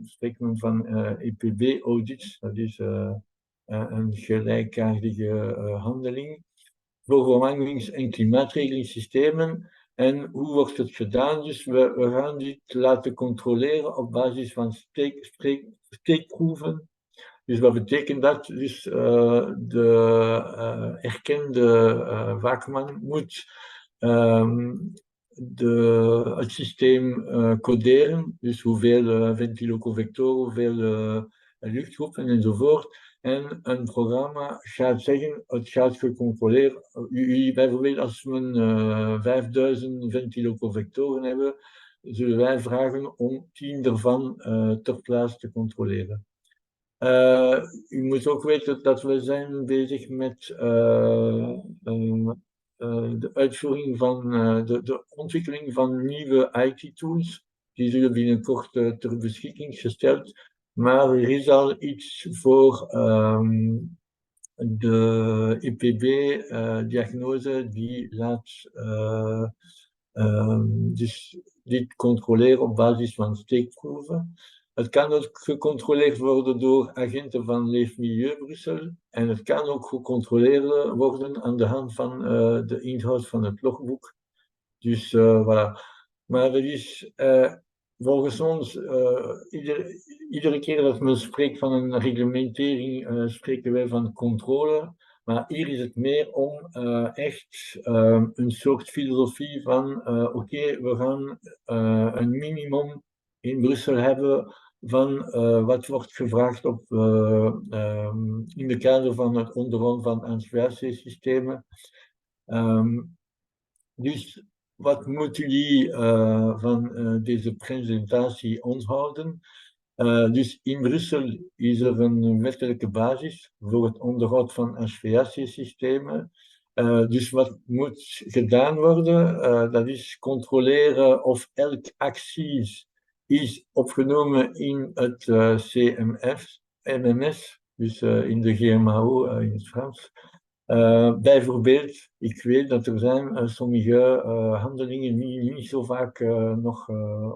spreekt men van EPB-audits, dat is een gelijkaardige handeling. Voor vervangings- en klimaatregelingssystemen. En hoe wordt het gedaan? Dus we gaan dit laten controleren op basis van steekproeven. Dus wat betekent dat? Dus de erkende vakman moet het systeem coderen, dus hoeveel ventiloconvectoren, hoeveel luchtgroepen enzovoort. En een programma gaat zeggen, het gaat gecontroleerd. Bijvoorbeeld als we 5000 ventiloconvectoren hebben, zullen wij vragen om 10 ervan ter plaatse te controleren. U moet ook weten dat we zijn bezig met de uitvoering van de ontwikkeling van nieuwe IT-tools. Die zullen binnenkort ter beschikking gesteld. Maar er is al iets voor de EPB-diagnose die laat dus dit controleren op basis van steekproeven. Het kan ook gecontroleerd worden door agenten van Leefmilieu Brussel en het kan ook gecontroleerd worden aan de hand van de inhoud van het logboek. Dus voilà. Maar het is volgens ons, iedere keer dat men spreekt van een reglementering, spreken wij van controle. Maar hier is het meer om echt een soort filosofie van oké, we gaan een minimum in Brussel hebben van wat wordt gevraagd in de kader van het onderhoud van antivirussystemen. Dus wat moeten jullie van deze presentatie onthouden? Dus in Brussel is er een wettelijke basis voor het onderhoud van HVAC-systemen. Dus wat moet gedaan worden? Dat is controleren of elke actie is opgenomen in het MMS, dus in de GMAO in het Frans. Bijvoorbeeld, ik weet dat er zijn sommige handelingen die niet zo vaak nog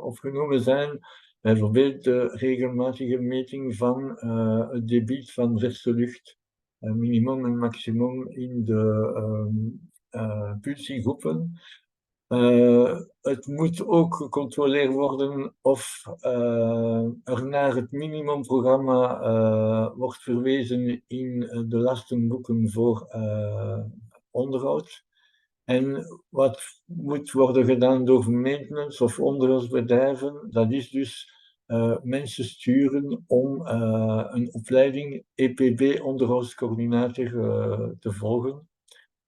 opgenomen zijn. Bijvoorbeeld de regelmatige meting van het debiet van verse lucht. Minimum en maximum in de pulsiegroepen. Het moet ook gecontroleerd worden of er naar het minimumprogramma wordt verwezen in de lastenboeken voor onderhoud. En wat moet worden gedaan door maintenance of onderhoudsbedrijven, dat is dus mensen sturen om een opleiding EPB-onderhoudscoördinator te volgen.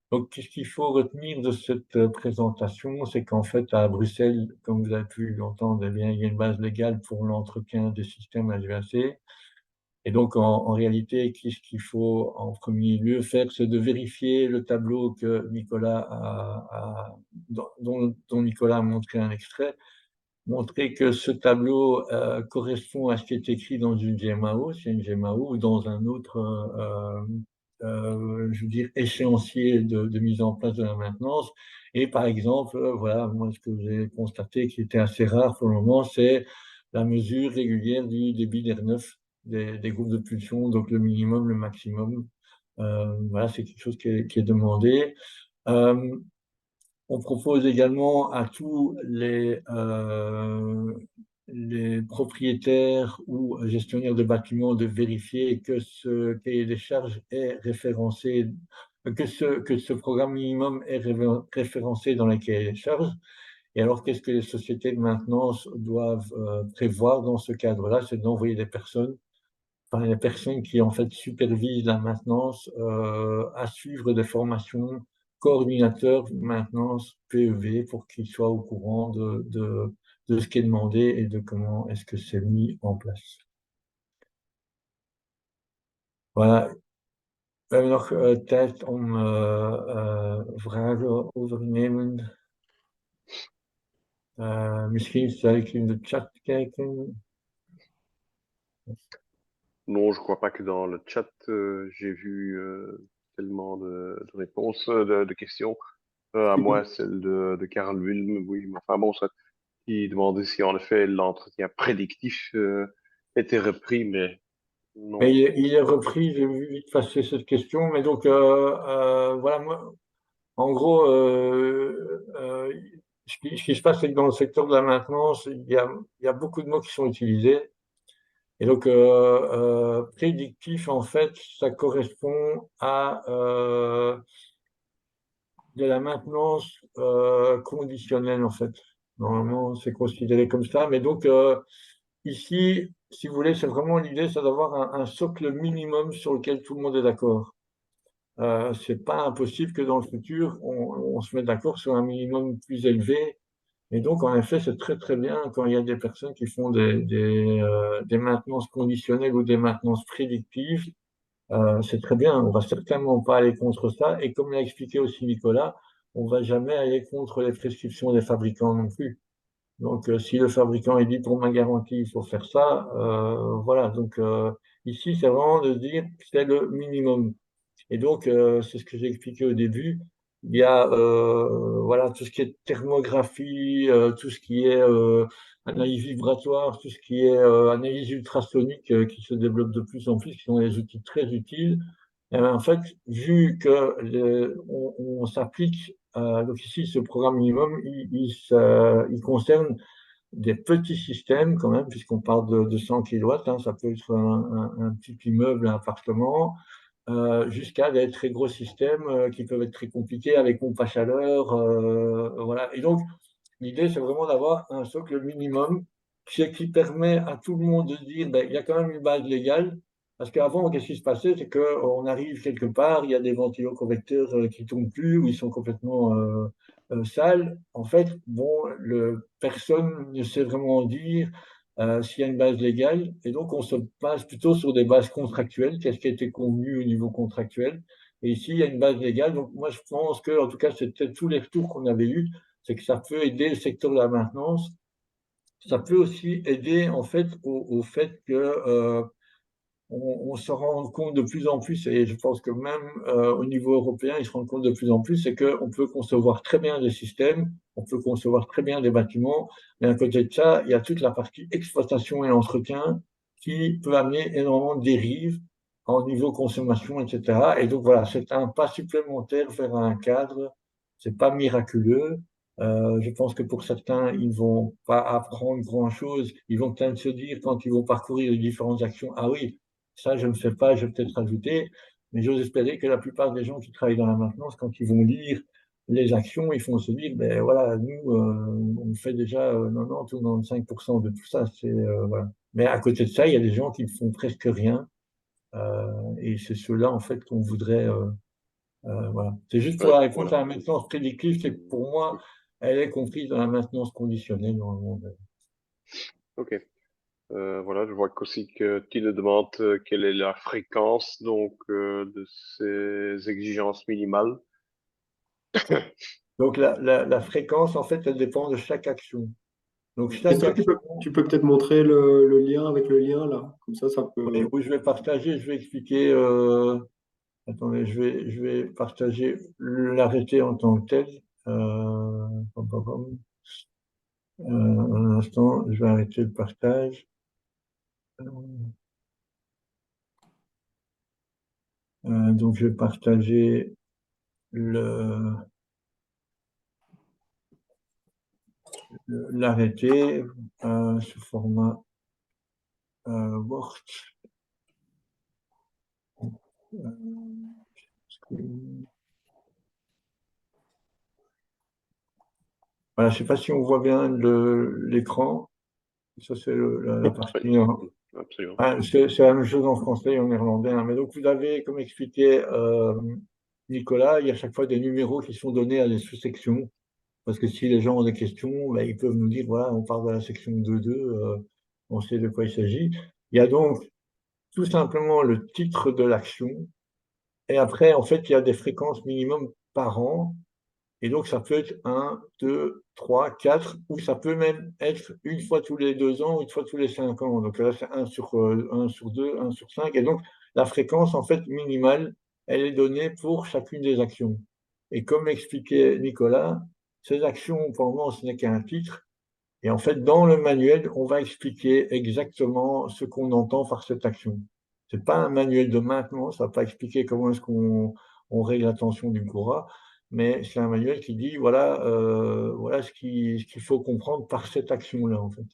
Donc, qu'est-ce qu'il faut retenir de cette présentation? C'est qu'en fait, à Bruxelles, comme vous avez pu l'entendre, eh bien, il y a une base légale pour l'entretien des systèmes HVAC. Et donc, en réalité, qu'est-ce qu'il faut en premier lieu faire? C'est de vérifier le tableau que Nicolas dont Nicolas a montré un extrait. Montrer que ce tableau correspond à ce qui est écrit dans une GMAO, c'est une GMAO, ou dans un autre je veux dire, échéancier de mise en place de la maintenance. Et par exemple, voilà, moi, ce que j'ai constaté qui était assez rare pour le moment, c'est la mesure régulière du débit d'R9 des groupes de pulsion, donc le minimum, le maximum. Voilà, c'est quelque chose qui est demandé. On propose également à tous les propriétaires ou gestionnaires de bâtiments de vérifier que ce cahier des charges est référencé, que ce programme minimum est référencé dans les cahiers des charges. Et alors, qu'est-ce que les sociétés de maintenance doivent prévoir dans ce cadre-là? C'est d'envoyer des personnes, enfin les personnes qui en fait supervisent la maintenance à suivre des formations coordinateurs maintenance PEV pour qu'ils soient au courant de ce qui est demandé et de comment est-ce que c'est mis en place. Voilà. We hebben nog tijd om vragen overnemen. Misschien zal ik in de chat kijken. Non, je crois pas que dans le chat, j'ai vu tellement de réponses, de questions. À moi, celle de Karl Wilm, oui, mais enfin bon, ça, qui demandait si en effet l'entretien prédictif était repris, mais non. Mais il est repris, j'ai vu vite passer cette question, mais donc voilà, moi, en gros, ce qui se passe, c'est que dans le secteur de la maintenance, il y a beaucoup de mots qui sont utilisés. Et donc, prédictif, en fait, ça correspond à de la maintenance conditionnelle, en fait. Normalement, c'est considéré comme ça. Mais donc, ici, si vous voulez, c'est vraiment l'idée, c'est d'avoir un socle minimum sur lequel tout le monde est d'accord. C'est pas impossible que dans le futur, on se mette d'accord sur un minimum plus élevé. Et donc, en effet, c'est très, très bien quand il y a des personnes qui font des maintenances conditionnelles ou des maintenances prédictives. C'est très bien. On va certainement pas aller contre ça. Et comme l'a expliqué aussi Nicolas, on va jamais aller contre les prescriptions des fabricants non plus. Donc, si le fabricant il dit pour ma garantie, il faut faire ça, voilà. Donc, ici, c'est vraiment de dire que c'est le minimum. Et donc, c'est ce que j'ai expliqué au début. Il y a voilà, tout ce qui est thermographie, tout ce qui est analyse vibratoire, tout ce qui est analyse ultrasonique qui se développe de plus en plus, qui sont des outils très utiles. Et bien, en fait, vu que on s'applique, donc ici, ce programme minimum, il concerne des petits systèmes quand même, puisqu'on parle de 100 kilowatts, hein, ça peut être un petit immeuble, un appartement, jusqu'à des très gros systèmes qui peuvent être très compliqués avec pompe à chaleur. Voilà. Et donc, l'idée, c'est vraiment d'avoir un socle minimum qui permet à tout le monde de dire ben, il y a quand même une base légale. Parce qu'avant, qu'est-ce qui se passait? C'est qu'on arrive quelque part, il y a des ventiloconvecteurs qui tombent plus ou ils sont complètement sales. En fait, bon, personne ne sait vraiment dire s'il y a une base légale. Et donc, on se base plutôt sur des bases contractuelles. Qu'est-ce qui a été convenu au niveau contractuel? Et ici, il y a une base légale. Donc, moi, je pense que, en tout cas, c'était tous les retours qu'on avait eus, c'est que ça peut aider le secteur de la maintenance. Ça peut aussi aider en fait au fait que on se rend compte de plus en plus, et je pense que même au niveau européen, ils se rendent compte de plus en plus, c'est qu'on peut concevoir très bien des systèmes, on peut concevoir très bien des bâtiments, mais à côté de ça, il y a toute la partie exploitation et entretien qui peut amener énormément de dérives en niveau consommation, etc. Et donc voilà, c'est un pas supplémentaire vers un cadre, c'est pas miraculeux. Je pense que pour certains, ils vont pas apprendre grand-chose. Ils vont peut-être se dire, quand ils vont parcourir les différentes actions, ah oui, ça, je ne sais pas, je vais peut-être rajouter, mais j'ose espérer que la plupart des gens qui travaillent dans la maintenance, quand ils vont lire les actions, ils vont se dire, ben voilà, nous, on fait déjà 90 ou 95% de tout ça. Voilà. Mais à côté de ça, il y a des gens qui ne font presque rien, et c'est ceux-là, en fait, qu'on voudrait. Voilà. C'est juste pour Ouais, la réponse voilà. à la maintenance prédictive, c'est que pour moi, elle est comprise dans la maintenance conditionnelle dans le monde. Ok. Voilà, je vois qu'aussi que Tine demande quelle est la fréquence donc de ces exigences minimales. Donc la fréquence, en fait, elle dépend de chaque action. Donc chaque Christophe, action, tu peux peut-être montrer le lien avec le lien là. Comme ça peut. où je vais partager, je vais expliquer. Attendez, je vais partager l'arrêté en tant que tel. Pom, pom, pom. Un instant, je vais arrêter le partage. Donc je vais partager l'arrêté sous format Word. Voilà, je ne sais pas si on voit bien l'écran. Ça, c'est la partie. Oui, absolument. Ah, c'est la même chose en français et en néerlandais, hein. Mais donc, vous avez, comme expliqué Nicolas, il y a à chaque fois des numéros qui sont donnés à des sous-sections. Parce que si les gens ont des questions, ben, ils peuvent nous dire, voilà, on part de la section 2.2, on sait de quoi il s'agit. Il y a donc tout simplement le titre de l'action. Et après, en fait, il y a des fréquences minimum par an. Et donc, ça peut être un, deux, trois, quatre, ou ça peut même être une fois tous les 2 ans, une fois tous les 5 ans. Donc là, c'est un sur deux, un sur cinq. Et donc, la fréquence, en fait, minimale, elle est donnée pour chacune des actions. Et comme expliquait Nicolas, ces actions, pour le moment, ce n'est qu'un titre. Et en fait, dans le manuel, on va expliquer exactement ce qu'on entend par cette action. C'est pas un manuel de maintenance, ça va pas expliquer comment est-ce qu'on règle la tension du courant, mais c'est un manuel qui dit voilà, voilà ce qu'il faut comprendre par cette action-là, en fait.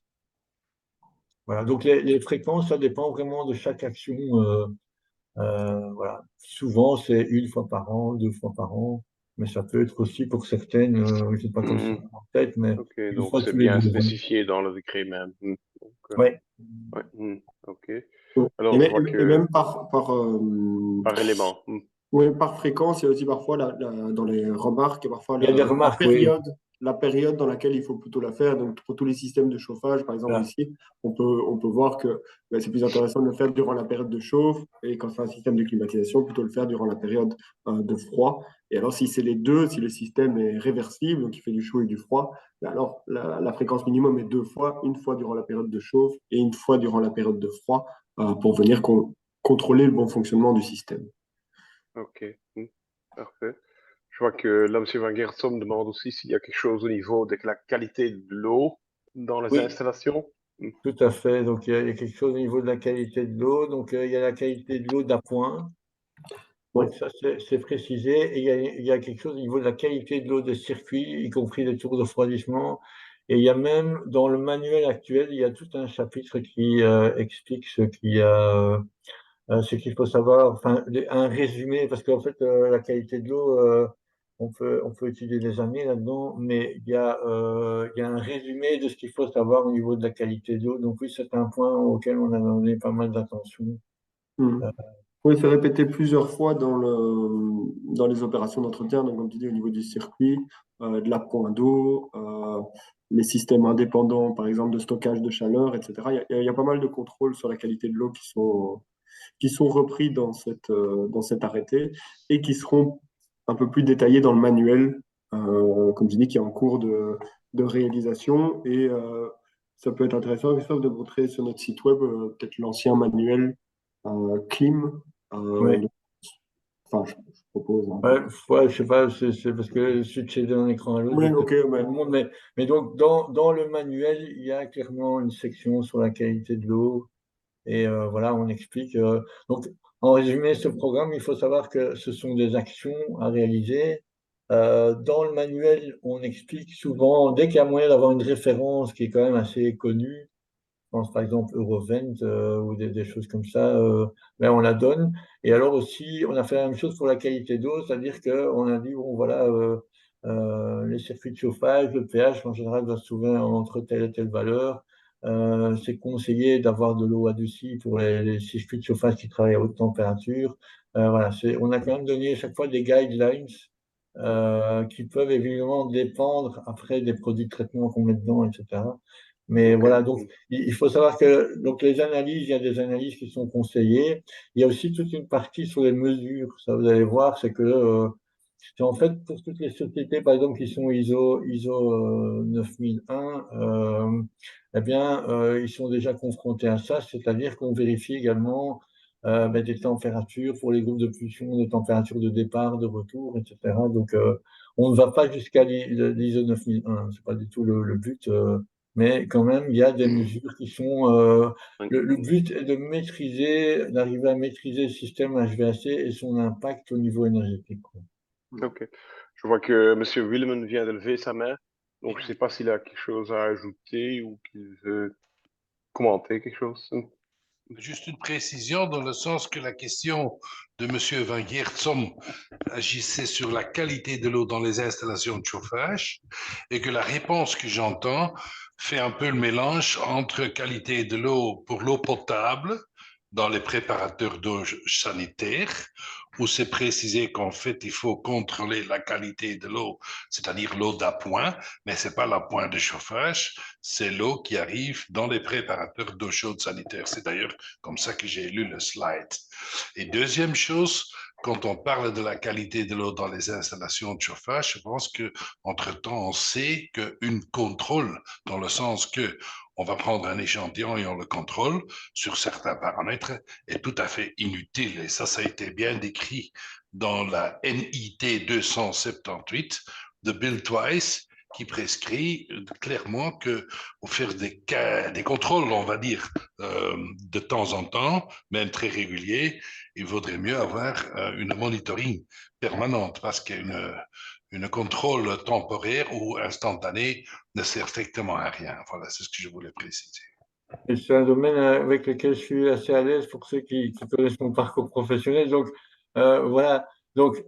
Voilà. Donc les fréquences, ça dépend vraiment de chaque action. Voilà. Souvent, c'est une fois par an, 2 fois par an. mais ça peut être aussi pour certaines, je n'ai pas comme ça en tête, mais Ok, une donc fois c'est tous les bien 2 ans. spécifié dans le décret même. Donc, Ouais. ouais, ok. Ouais. Alors, je vois Et que même par élément. oui, par fréquence, il y a aussi parfois dans les remarques, il y a parfois Il y a des remarques, oui. la période dans laquelle il faut plutôt la faire. Donc, pour tous les systèmes de chauffage, par exemple, Voilà. ici, on peut voir que ben, c'est plus intéressant de le faire durant la période de chauffe et quand c'est un système de climatisation, plutôt le faire durant la période de froid. Et alors, si c'est les deux, si le système est réversible, donc il fait du chaud et du froid, ben alors la fréquence minimum est 2 fois, une fois durant la période de chauffe et une fois durant la période de froid pour venir contrôler le bon fonctionnement du système. Ok, parfait. Je vois que là, M. Van Geertsom demande aussi s'il y a quelque chose au niveau de la qualité de l'eau dans les Oui, installations. tout à fait. Donc, il y a quelque chose au niveau de la qualité de l'eau. Donc, il y a la qualité de l'eau d'appoint. Oui. Donc, ça, c'est précisé. Et il y a quelque chose au niveau de la qualité de l'eau des circuits, y compris les tours de refroidissement. Et il y a même, dans le manuel actuel, il y a tout un chapitre qui explique ce qu'il faut savoir, enfin, un résumé, parce qu'en fait, la qualité de l'eau, on peut étudier des années là-dedans, mais il y a un résumé de ce qu'il faut savoir au niveau de la qualité de l'eau. Donc oui, c'est un point auquel on a donné pas mal d'attention. Hmm. Oui, c'est répété plusieurs fois dans les opérations d'entretien, donc comme tu dis, au niveau du circuit, de la pointe d'eau, les systèmes indépendants, par exemple, de stockage de chaleur, etc. Il y a pas mal de contrôles sur la qualité de l'eau qui sont repris dans cet arrêté et qui seront un peu plus détaillés dans le manuel, comme je dis, qui est en cours de réalisation. Et ça peut être intéressant, Christophe, de montrer sur notre site web peut-être l'ancien manuel Clim. Oui. Euh, enfin, je propose. Hein. Ouais, je sais pas, c'est parce que switcher d'un écran à l'autre, Oui, j'ai peut-être ok, pas tout le monde, mais donc dans le manuel, il y a clairement une section sur la qualité de l'eau. Et voilà, on explique. Donc, en résumé, ce programme, il faut savoir que ce sont des actions à réaliser. Dans le manuel, on explique souvent, dès qu'il y a moyen d'avoir une référence qui est quand même assez connue, je pense par exemple Eurovent ou des choses comme ça, ben on la donne. Et alors aussi, on a fait la même chose pour la qualité d'eau, c'est-à-dire qu'on a dit, bon voilà, les circuits de chauffage, le pH en général doit se trouver entre telle et telle valeur. C'est conseillé d'avoir de l'eau adoucie pour les circuits de chauffage qui travaillent à haute température. Voilà, on a quand même donné chaque fois des guidelines qui peuvent évidemment dépendre après des produits de traitement qu'on met dedans, etc. Mais Ok. voilà, donc il faut savoir que donc les analyses, il y a des analyses qui sont conseillées. Il y a aussi toute une partie sur les mesures. Ça, vous allez voir, c'est en fait pour toutes les sociétés, par exemple, qui sont ISO 9001, eh bien, ils sont déjà confrontés à ça, c'est-à-dire qu'on vérifie également ben, des températures pour les groupes de pulsion, des températures de départ, de retour, etc. Donc, on ne va pas jusqu'à l'ISO 9001, c'est pas du tout le but. Mais quand même, il y a des mesures qui sont. Le but est de maîtriser, d'arriver à maîtriser le système HVAC et son impact au niveau énergétique, quoi. Ok. Je vois que M. Willemen vient de lever sa main. Donc, je ne sais pas s'il a quelque chose à ajouter ou qu'il veut commenter quelque chose. Juste une précision dans le sens que la question de M. Van Geertsom agissait sur la qualité de l'eau dans les installations de chauffage et que la réponse que j'entends fait un peu le mélange entre qualité de l'eau pour l'eau potable dans les préparateurs d'eau sanitaire, où c'est précisé qu'en fait, il faut contrôler la qualité de l'eau, c'est-à-dire l'eau d'appoint, mais ce n'est pas l'appoint de chauffage, c'est l'eau qui arrive dans les préparateurs d'eau chaude sanitaire. C'est d'ailleurs comme ça que j'ai lu le slide. Et deuxième chose, quand on parle de la qualité de l'eau dans les installations de chauffage, je pense qu'entre-temps, on sait qu'une contrôle, dans le sens que on va prendre un échantillon et on le contrôle sur certains paramètres, est tout à fait inutile. Et ça a été bien décrit dans la NIT 278 de Bill Twice, qui prescrit clairement que pour faire des contrôles, on va dire, de temps en temps, même très réguliers, il vaudrait mieux avoir une monitoring permanente parce qu'une contrôle temporaire ou instantané ne sert strictement à rien. Voilà, c'est ce que je voulais préciser. Et c'est un domaine avec lequel je suis assez à l'aise pour ceux qui connaissent mon parcours professionnel. Donc, voilà. Donc,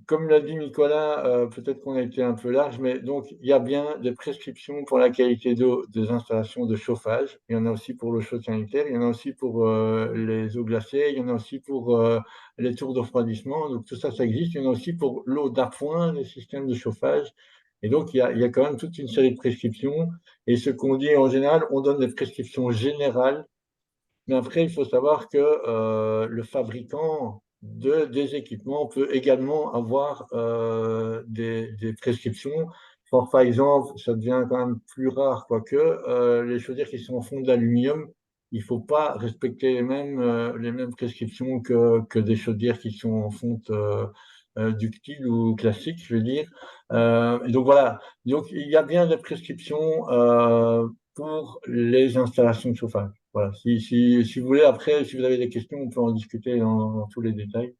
comme l'a dit Nicolas, peut-être qu'on a été un peu large, mais donc il y a bien des prescriptions pour la qualité d'eau des installations de chauffage. Il y en a aussi pour l'eau chaude sanitaire, il y en a aussi pour les eaux glacées, il y en a aussi pour les tours de refroidissement. Donc tout ça, ça existe. Il y en a aussi pour l'eau d'appoint, les systèmes de chauffage. Et donc il y a quand même toute une série de prescriptions. Et ce qu'on dit en général, on donne des prescriptions générales, mais après, il faut savoir que le fabricant des équipements peut également avoir des prescriptions. Par exemple, ça devient quand même plus rare, quoique les chaudières qui sont en fonte d'aluminium, il ne faut pas respecter les mêmes prescriptions que des chaudières qui sont en fonte ductile ou classique, je veux dire. Et donc voilà, donc il y a bien des prescriptions pour les installations de chauffage. Voilà. Si vous voulez, après, si vous avez des questions, on peut en discuter dans tous les détails.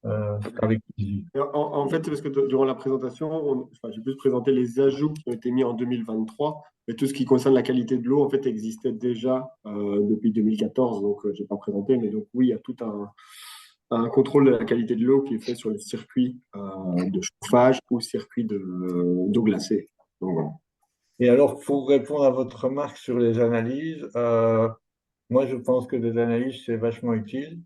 Avec plaisir. En fait, c'est parce que durant la présentation, j'ai plus présenté les ajouts qui ont été mis en 2023, mais tout ce qui concerne la qualité de l'eau, en fait, existait déjà depuis 2014, donc je n'ai pas présenté, mais donc oui, il y a tout un contrôle de la qualité de l'eau qui est fait sur les circuits de chauffage ou circuits d'eau glacée. Donc, voilà. Et alors, pour répondre à votre remarque sur les analyses, moi, je pense que des analyses, c'est vachement utile.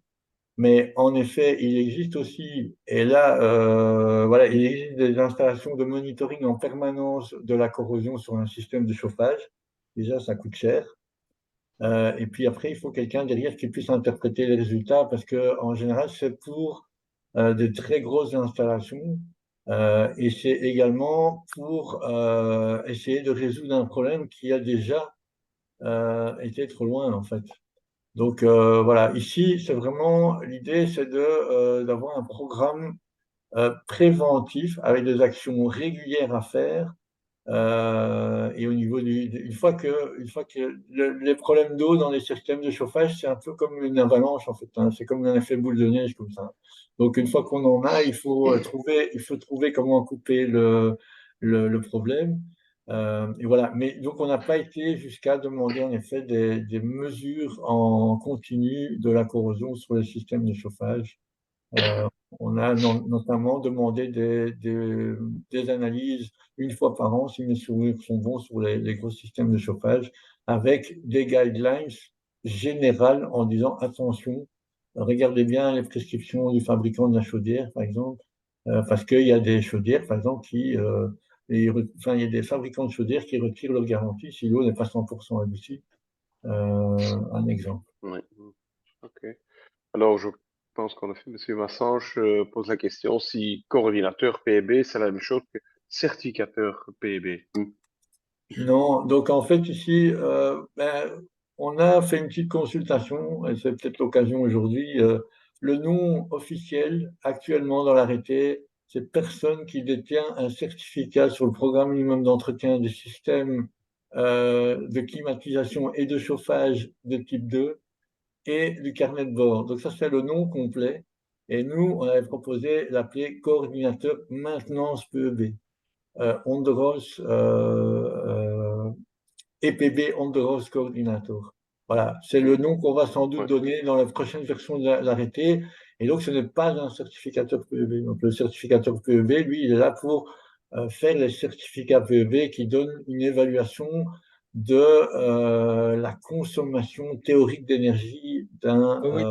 Mais en effet, il existe aussi, et là, voilà, il existe des installations de monitoring en permanence de la corrosion sur un système de chauffage. Déjà, ça coûte cher. Et puis après, il faut quelqu'un derrière qui puisse interpréter les résultats parce que en général, c'est pour de très grosses installations et c'est également pour essayer de résoudre un problème qui a déjà été trop loin en fait. Donc voilà, ici, c'est vraiment l'idée, c'est d'avoir un programme préventif avec des actions régulières à faire. Et au niveau une fois que les problèmes d'eau dans les systèmes de chauffage, c'est un peu comme une avalanche en fait, hein, c'est comme un effet boule de neige comme ça. Donc une fois qu'on en a, il faut trouver comment couper le problème. Et voilà. Mais donc on n'a pas été jusqu'à demander en effet des mesures en continu de la corrosion sur les systèmes de chauffage. Euh, on a notamment demandé des analyses une fois par an, si mes souvenirs sont bons, sur les gros systèmes de chauffage, avec des guidelines générales en disant attention, regardez bien les prescriptions du fabricant de la chaudière, par exemple, parce qu'il y a des chaudières, par exemple, enfin, il y a des fabricants de chaudières qui retirent leur garantie si l'eau n'est pas 100% adoucie. Un exemple. Oui. Ok. Alors, je pense qu'en effet, M. Massange pose la question si coordinateur PEB, c'est la même chose que certificateur PEB. Non, donc en fait ici, on a fait une petite consultation, et c'est peut-être l'occasion aujourd'hui. Le nom officiel actuellement dans l'arrêté, c'est personne qui détient un certificat sur le programme minimum d'entretien des systèmes de climatisation et de chauffage de type 2 et du carnet de bord. Donc ça, c'est le nom complet. Et nous, on avait proposé l'appeler coordinateur maintenance PEB. Onderhouse, EPB Onderhouse Coordinator. Voilà, c'est le nom qu'on va sans doute Ouais. donner dans la prochaine version de l'arrêté. Et donc, ce n'est pas un certificateur PEB. Donc, le certificateur PEB, lui, il est là pour faire les certificats PEB qui donnent une évaluation de la consommation théorique d'énergie d'un. Oui,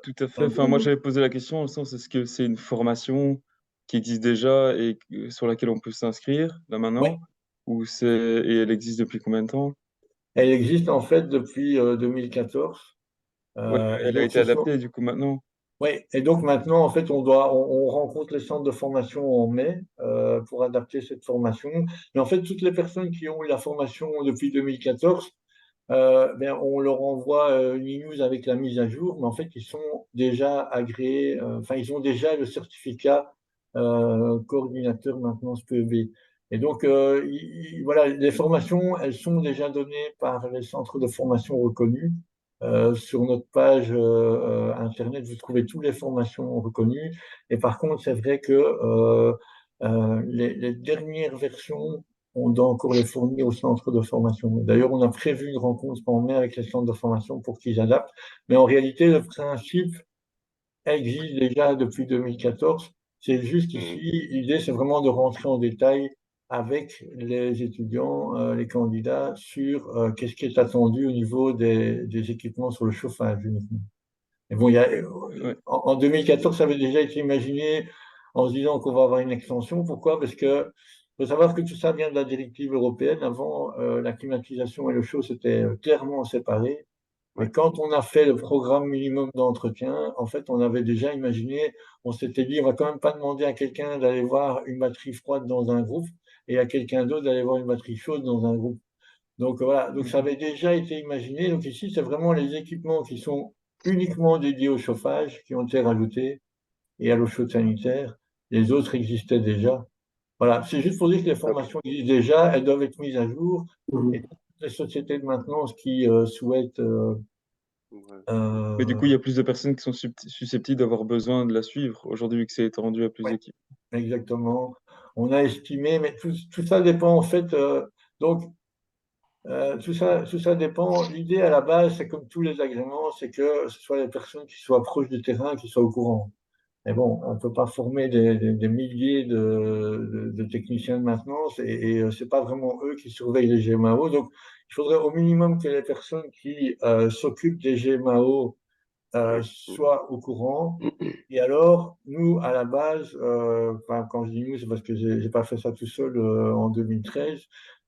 tout à fait. Enfin, moi, j'avais posé la question dans le sens, est-ce que c'est une formation qui existe déjà et sur laquelle on peut s'inscrire là Oui, maintenant, et elle existe depuis combien de temps? elle existe en fait depuis 2014. Ouais, Et elle a donc, été ce sont. adaptée du coup maintenant. Oui, et donc maintenant, en fait, on rencontre les centres de formation en mai pour adapter cette formation. Mais en fait, toutes les personnes qui ont eu la formation depuis 2014, on leur envoie une news avec la mise à jour, mais en fait, ils sont déjà agréés, enfin, ils ont déjà le certificat coordinateur maintenance PEB. Et donc, voilà, les formations, elles sont déjà données par les centres de formation reconnus. Sur notre page Internet, vous trouvez toutes les formations reconnues. Et par contre, c'est vrai que les dernières versions, on doit encore les fournir au centre de formation. D'ailleurs, on a prévu une rencontre en mai avec les centres de formation pour qu'ils adaptent. Mais en réalité, le principe existe déjà depuis 2014. C'est juste Mhm. ici, l'idée, c'est vraiment de rentrer en détail avec les étudiants, les candidats, sur qu'est-ce qui est attendu au niveau des équipements sur le chauffage uniquement. Et bon, Ouais. en 2014, ça avait déjà été imaginé en se disant qu'on va avoir une extension. Pourquoi? Parce que faut savoir que tout ça vient de la directive européenne. Avant, la climatisation et le chaud, c'était clairement séparé. Mais Ouais. quand on a fait le programme minimum d'entretien, en fait, on avait déjà imaginé, on s'était dit, on va quand même pas demander à quelqu'un d'aller voir une batterie froide dans un groupe et à quelqu'un d'autre d'aller voir une batterie chaude dans un groupe. Donc voilà, donc ça avait déjà été imaginé. Donc ici, c'est vraiment les équipements qui sont uniquement dédiés au chauffage qui ont été rajoutés et à l'eau chaude sanitaire. Les autres existaient déjà. Voilà, c'est juste pour dire que les Ok. formations existent déjà, elles doivent être mises à jour. Et Mhm. toutes les sociétés de maintenance qui souhaitent Ouais. Mais du coup, euh, il y a plus de personnes qui sont susceptibles d'avoir besoin de la suivre aujourd'hui, vu que c'est étendu à plus ouais, d'équipes. exactement. On a estimé, mais tout ça dépend en fait. Donc, tout ça dépend. L'idée à la base, c'est comme tous les agréments, c'est que ce soit les personnes qui soient proches du terrain, qui soient au courant. Mais bon, on ne peut pas former des milliers de techniciens de maintenance et c'est pas vraiment eux qui surveillent les GMAO. Donc, il faudrait au minimum que les personnes qui s'occupent des GMAO Ouais. soient au courant. Et alors, nous, à la base, enfin, quand je dis nous, c'est parce que j'ai pas fait ça tout seul en 2013.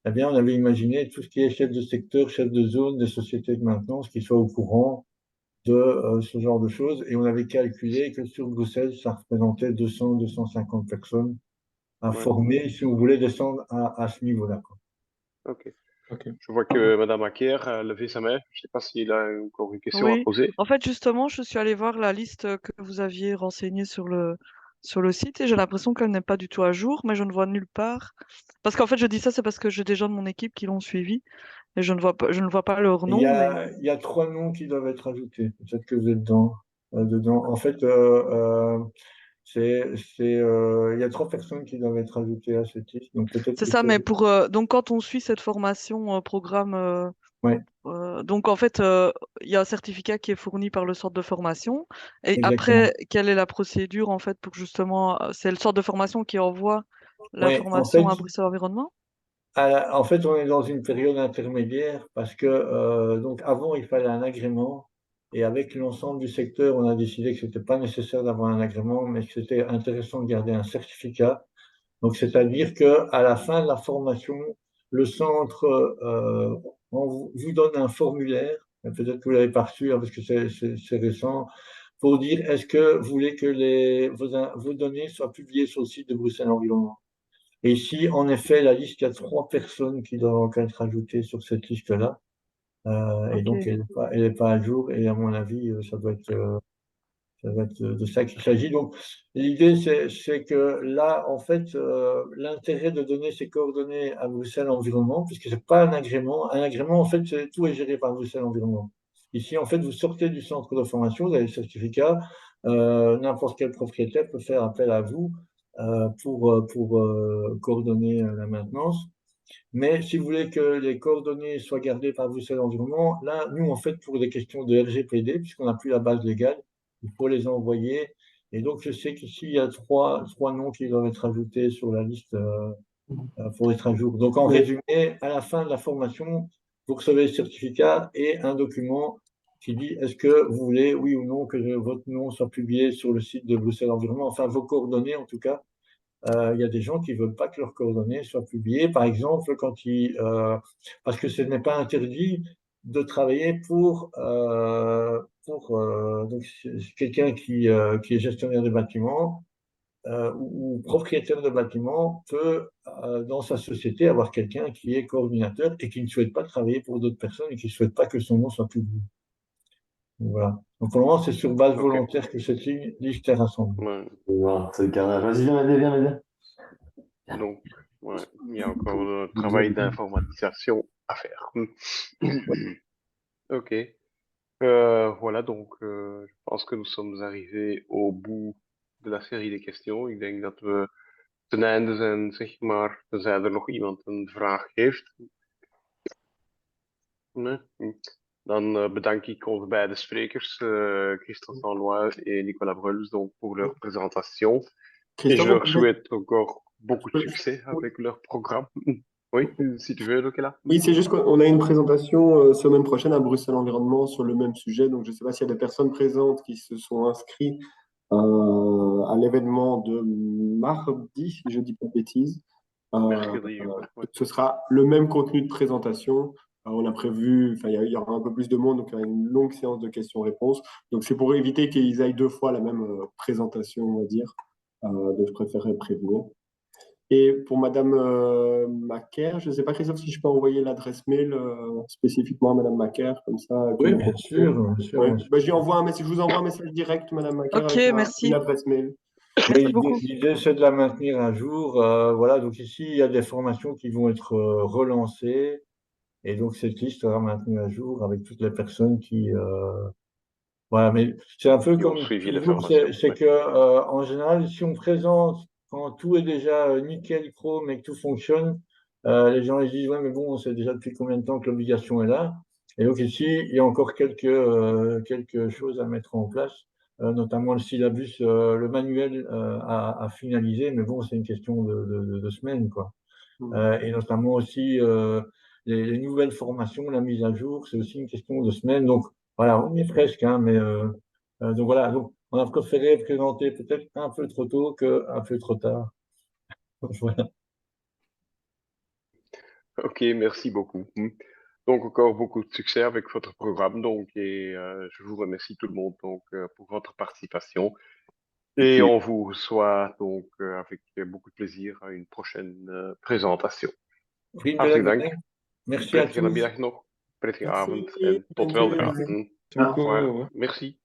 Eh bien, on avait imaginé tout ce qui est chef de secteur, chef de zone des sociétés de maintenance qui soient au courant de ce genre de choses. Et on avait calculé que sur Bruxelles, ça représentait 200-250 personnes à Ouais. former si on voulait descendre à ce niveau-là, quoi. Ok. Ok. Je vois que Madame Acker a levé sa main. Je ne sais pas s'il a encore une question à Oui, poser. en fait, justement, je suis allée voir la liste que vous aviez renseignée sur le site et j'ai l'impression qu'elle n'est pas du tout à jour, mais je ne vois nulle part. Parce qu'en fait, je dis ça, c'est parce que j'ai des gens de mon équipe qui l'ont suivi et je ne vois pas leur Il nom, mais il y a 3 noms qui doivent être ajoutés. Peut-être que vous êtes dedans. En fait, il y a 3 personnes qui doivent être ajoutées à cette liste. Donc peut-être c'est que ça. c'est. Mais pour donc quand on suit cette formation programme, Ouais, donc en fait, il y a un certificat qui est fourni par le centre de formation. Et exactement. après, quelle est la procédure en fait pour justement, c'est le centre de formation qui envoie Ouais, en fait, l'information à Bruxelles Environnement? en fait, on est dans une période intermédiaire parce que donc avant, il fallait un agrément et avec l'ensemble du secteur, on a décidé que c'était pas nécessaire d'avoir un agrément, mais que c'était intéressant de garder un certificat. Donc, c'est-à-dire que à la fin de la formation, le centre vous donne un formulaire, peut-être que vous l'avez pas reçu hein, parce que c'est récent, pour dire est-ce que vous voulez que vos données soient publiées sur le site de Bruxelles Environnement. Et ici, en effet, la liste, il y a 3 personnes qui doivent encore être ajoutées sur cette liste-là. Et Ok. donc, elle est pas à jour. Et à mon avis, ça doit être de ça qu'il s'agit. Donc, l'idée, c'est que là, en fait, l'intérêt de donner ces coordonnées à Bruxelles Environnement, puisque c'est pas un agrément. Un agrément, en fait, tout est géré par Bruxelles Environnement. Ici, en fait, vous sortez du centre de formation, vous avez le certificat, n'importe quel propriétaire peut faire appel à vous pour coordonner la maintenance. Mais si vous voulez que les coordonnées soient gardées par Bruxelles Environnement, là, nous, en fait, pour des questions de RGPD, puisqu'on n'a plus la base légale, il faut les envoyer. Et donc, je sais qu'ici, il y a trois noms qui doivent être ajoutés sur la liste pour être à jour. Donc, en Oui. résumé, à la fin de la formation, vous recevez le certificat et un document qui dit est-ce que vous voulez, oui ou non, que votre nom soit publié sur le site de Bruxelles Environnement, enfin vos coordonnées en tout cas. Il y a des gens qui ne veulent pas que leurs coordonnées soient publiées. Par exemple, parce que ce n'est pas interdit de travailler donc, quelqu'un qui est gestionnaire de bâtiment ou propriétaire de bâtiment peut, dans sa société, avoir quelqu'un qui est coordinateur et qui ne souhaite pas travailler pour d'autres personnes et qui ne souhaite pas que son nom soit publié. Donc, voilà. Donc, pour le moment, c'est sur base Ok. volontaire que cette liste est rassemblée. Ouais. Voilà, c'est le carnage. Vas-y, viens m'aider. Donc, ouais, il y a encore le travail d'informatisation à faire. Ok. Voilà, donc je pense que nous sommes arrivés au bout de la serie des questions. Ik denk dat we ten einde zijn, zeg maar, tenzij er nog iemand een vraag heeft. Nee? Dan bedank ik onze beide sprekers, Christophe Vanlois et Nicolas Bruls, donc, pour leur présentation. Et je Christophe, leur souhaite encore beaucoup de peux- succès avec leur programme. Oui, si tu veux, Lokela. oui, c'est juste qu'on a une présentation semaine prochaine à Bruxelles Environnement sur le même sujet. Donc, je ne sais pas s'il y a des personnes présentes qui se sont inscrites à l'événement de mardi, si je ne dis pas de bêtises. Mercredi, ouais. Ce sera le même contenu de présentation. On a prévu, enfin, il y aura un peu plus de monde, donc il y aura une longue séance de questions-réponses. Donc, c'est pour éviter qu'ils aillent deux fois la même présentation, on va dire. Donc, je préférerais prévenir. Et pour Madame Macaire, je ne sais pas, Christophe, si je peux envoyer l'adresse mail spécifiquement à Madame Macaire, comme ça. Oui, bien sûr, bien sûr, Ouais. bien sûr. Ben, je vous envoie un message direct, Madame Macaire, Ok, avec merci. une adresse mail. Merci Oui, beaucoup. l'idée, c'est de la maintenir un jour. Voilà, donc ici, il y a des formations qui vont être relancées. Et donc, cette liste sera maintenue à jour avec toutes les personnes qui. Voilà, mais c'est un peu Qui ont comme suivi les toujours, formations. c'est Ouais. que, en général, si on présente quand tout est déjà nickel, chrome et que tout fonctionne, les gens ils disent, ouais, mais bon, on sait déjà depuis combien de temps que l'obligation est là. Et donc, ici, il y a encore quelques choses à mettre en place, notamment le syllabus, le manuel à finaliser. Mais bon, c'est une question de semaines, quoi. Et notamment aussi les nouvelles formations, la mise à jour, c'est aussi une question de semaines. Donc voilà, on y est presque, hein, mais donc voilà, donc on a préféré présenter peut-être un peu trop tôt qu'un peu trop tard. Voilà. Ok, merci beaucoup. Donc encore beaucoup de succès avec votre programme. Donc, et je vous remercie tout le monde donc pour votre participation. Et on vous reçoit donc avec beaucoup de plaisir à une prochaine présentation. Hartelijk dank. Merci à Prettige tous. namiddag nog. Prettige Merci. avond en tot Thank you. weldra. Bye. Merci beaucoup. Au revoir. Au revoir. Merci.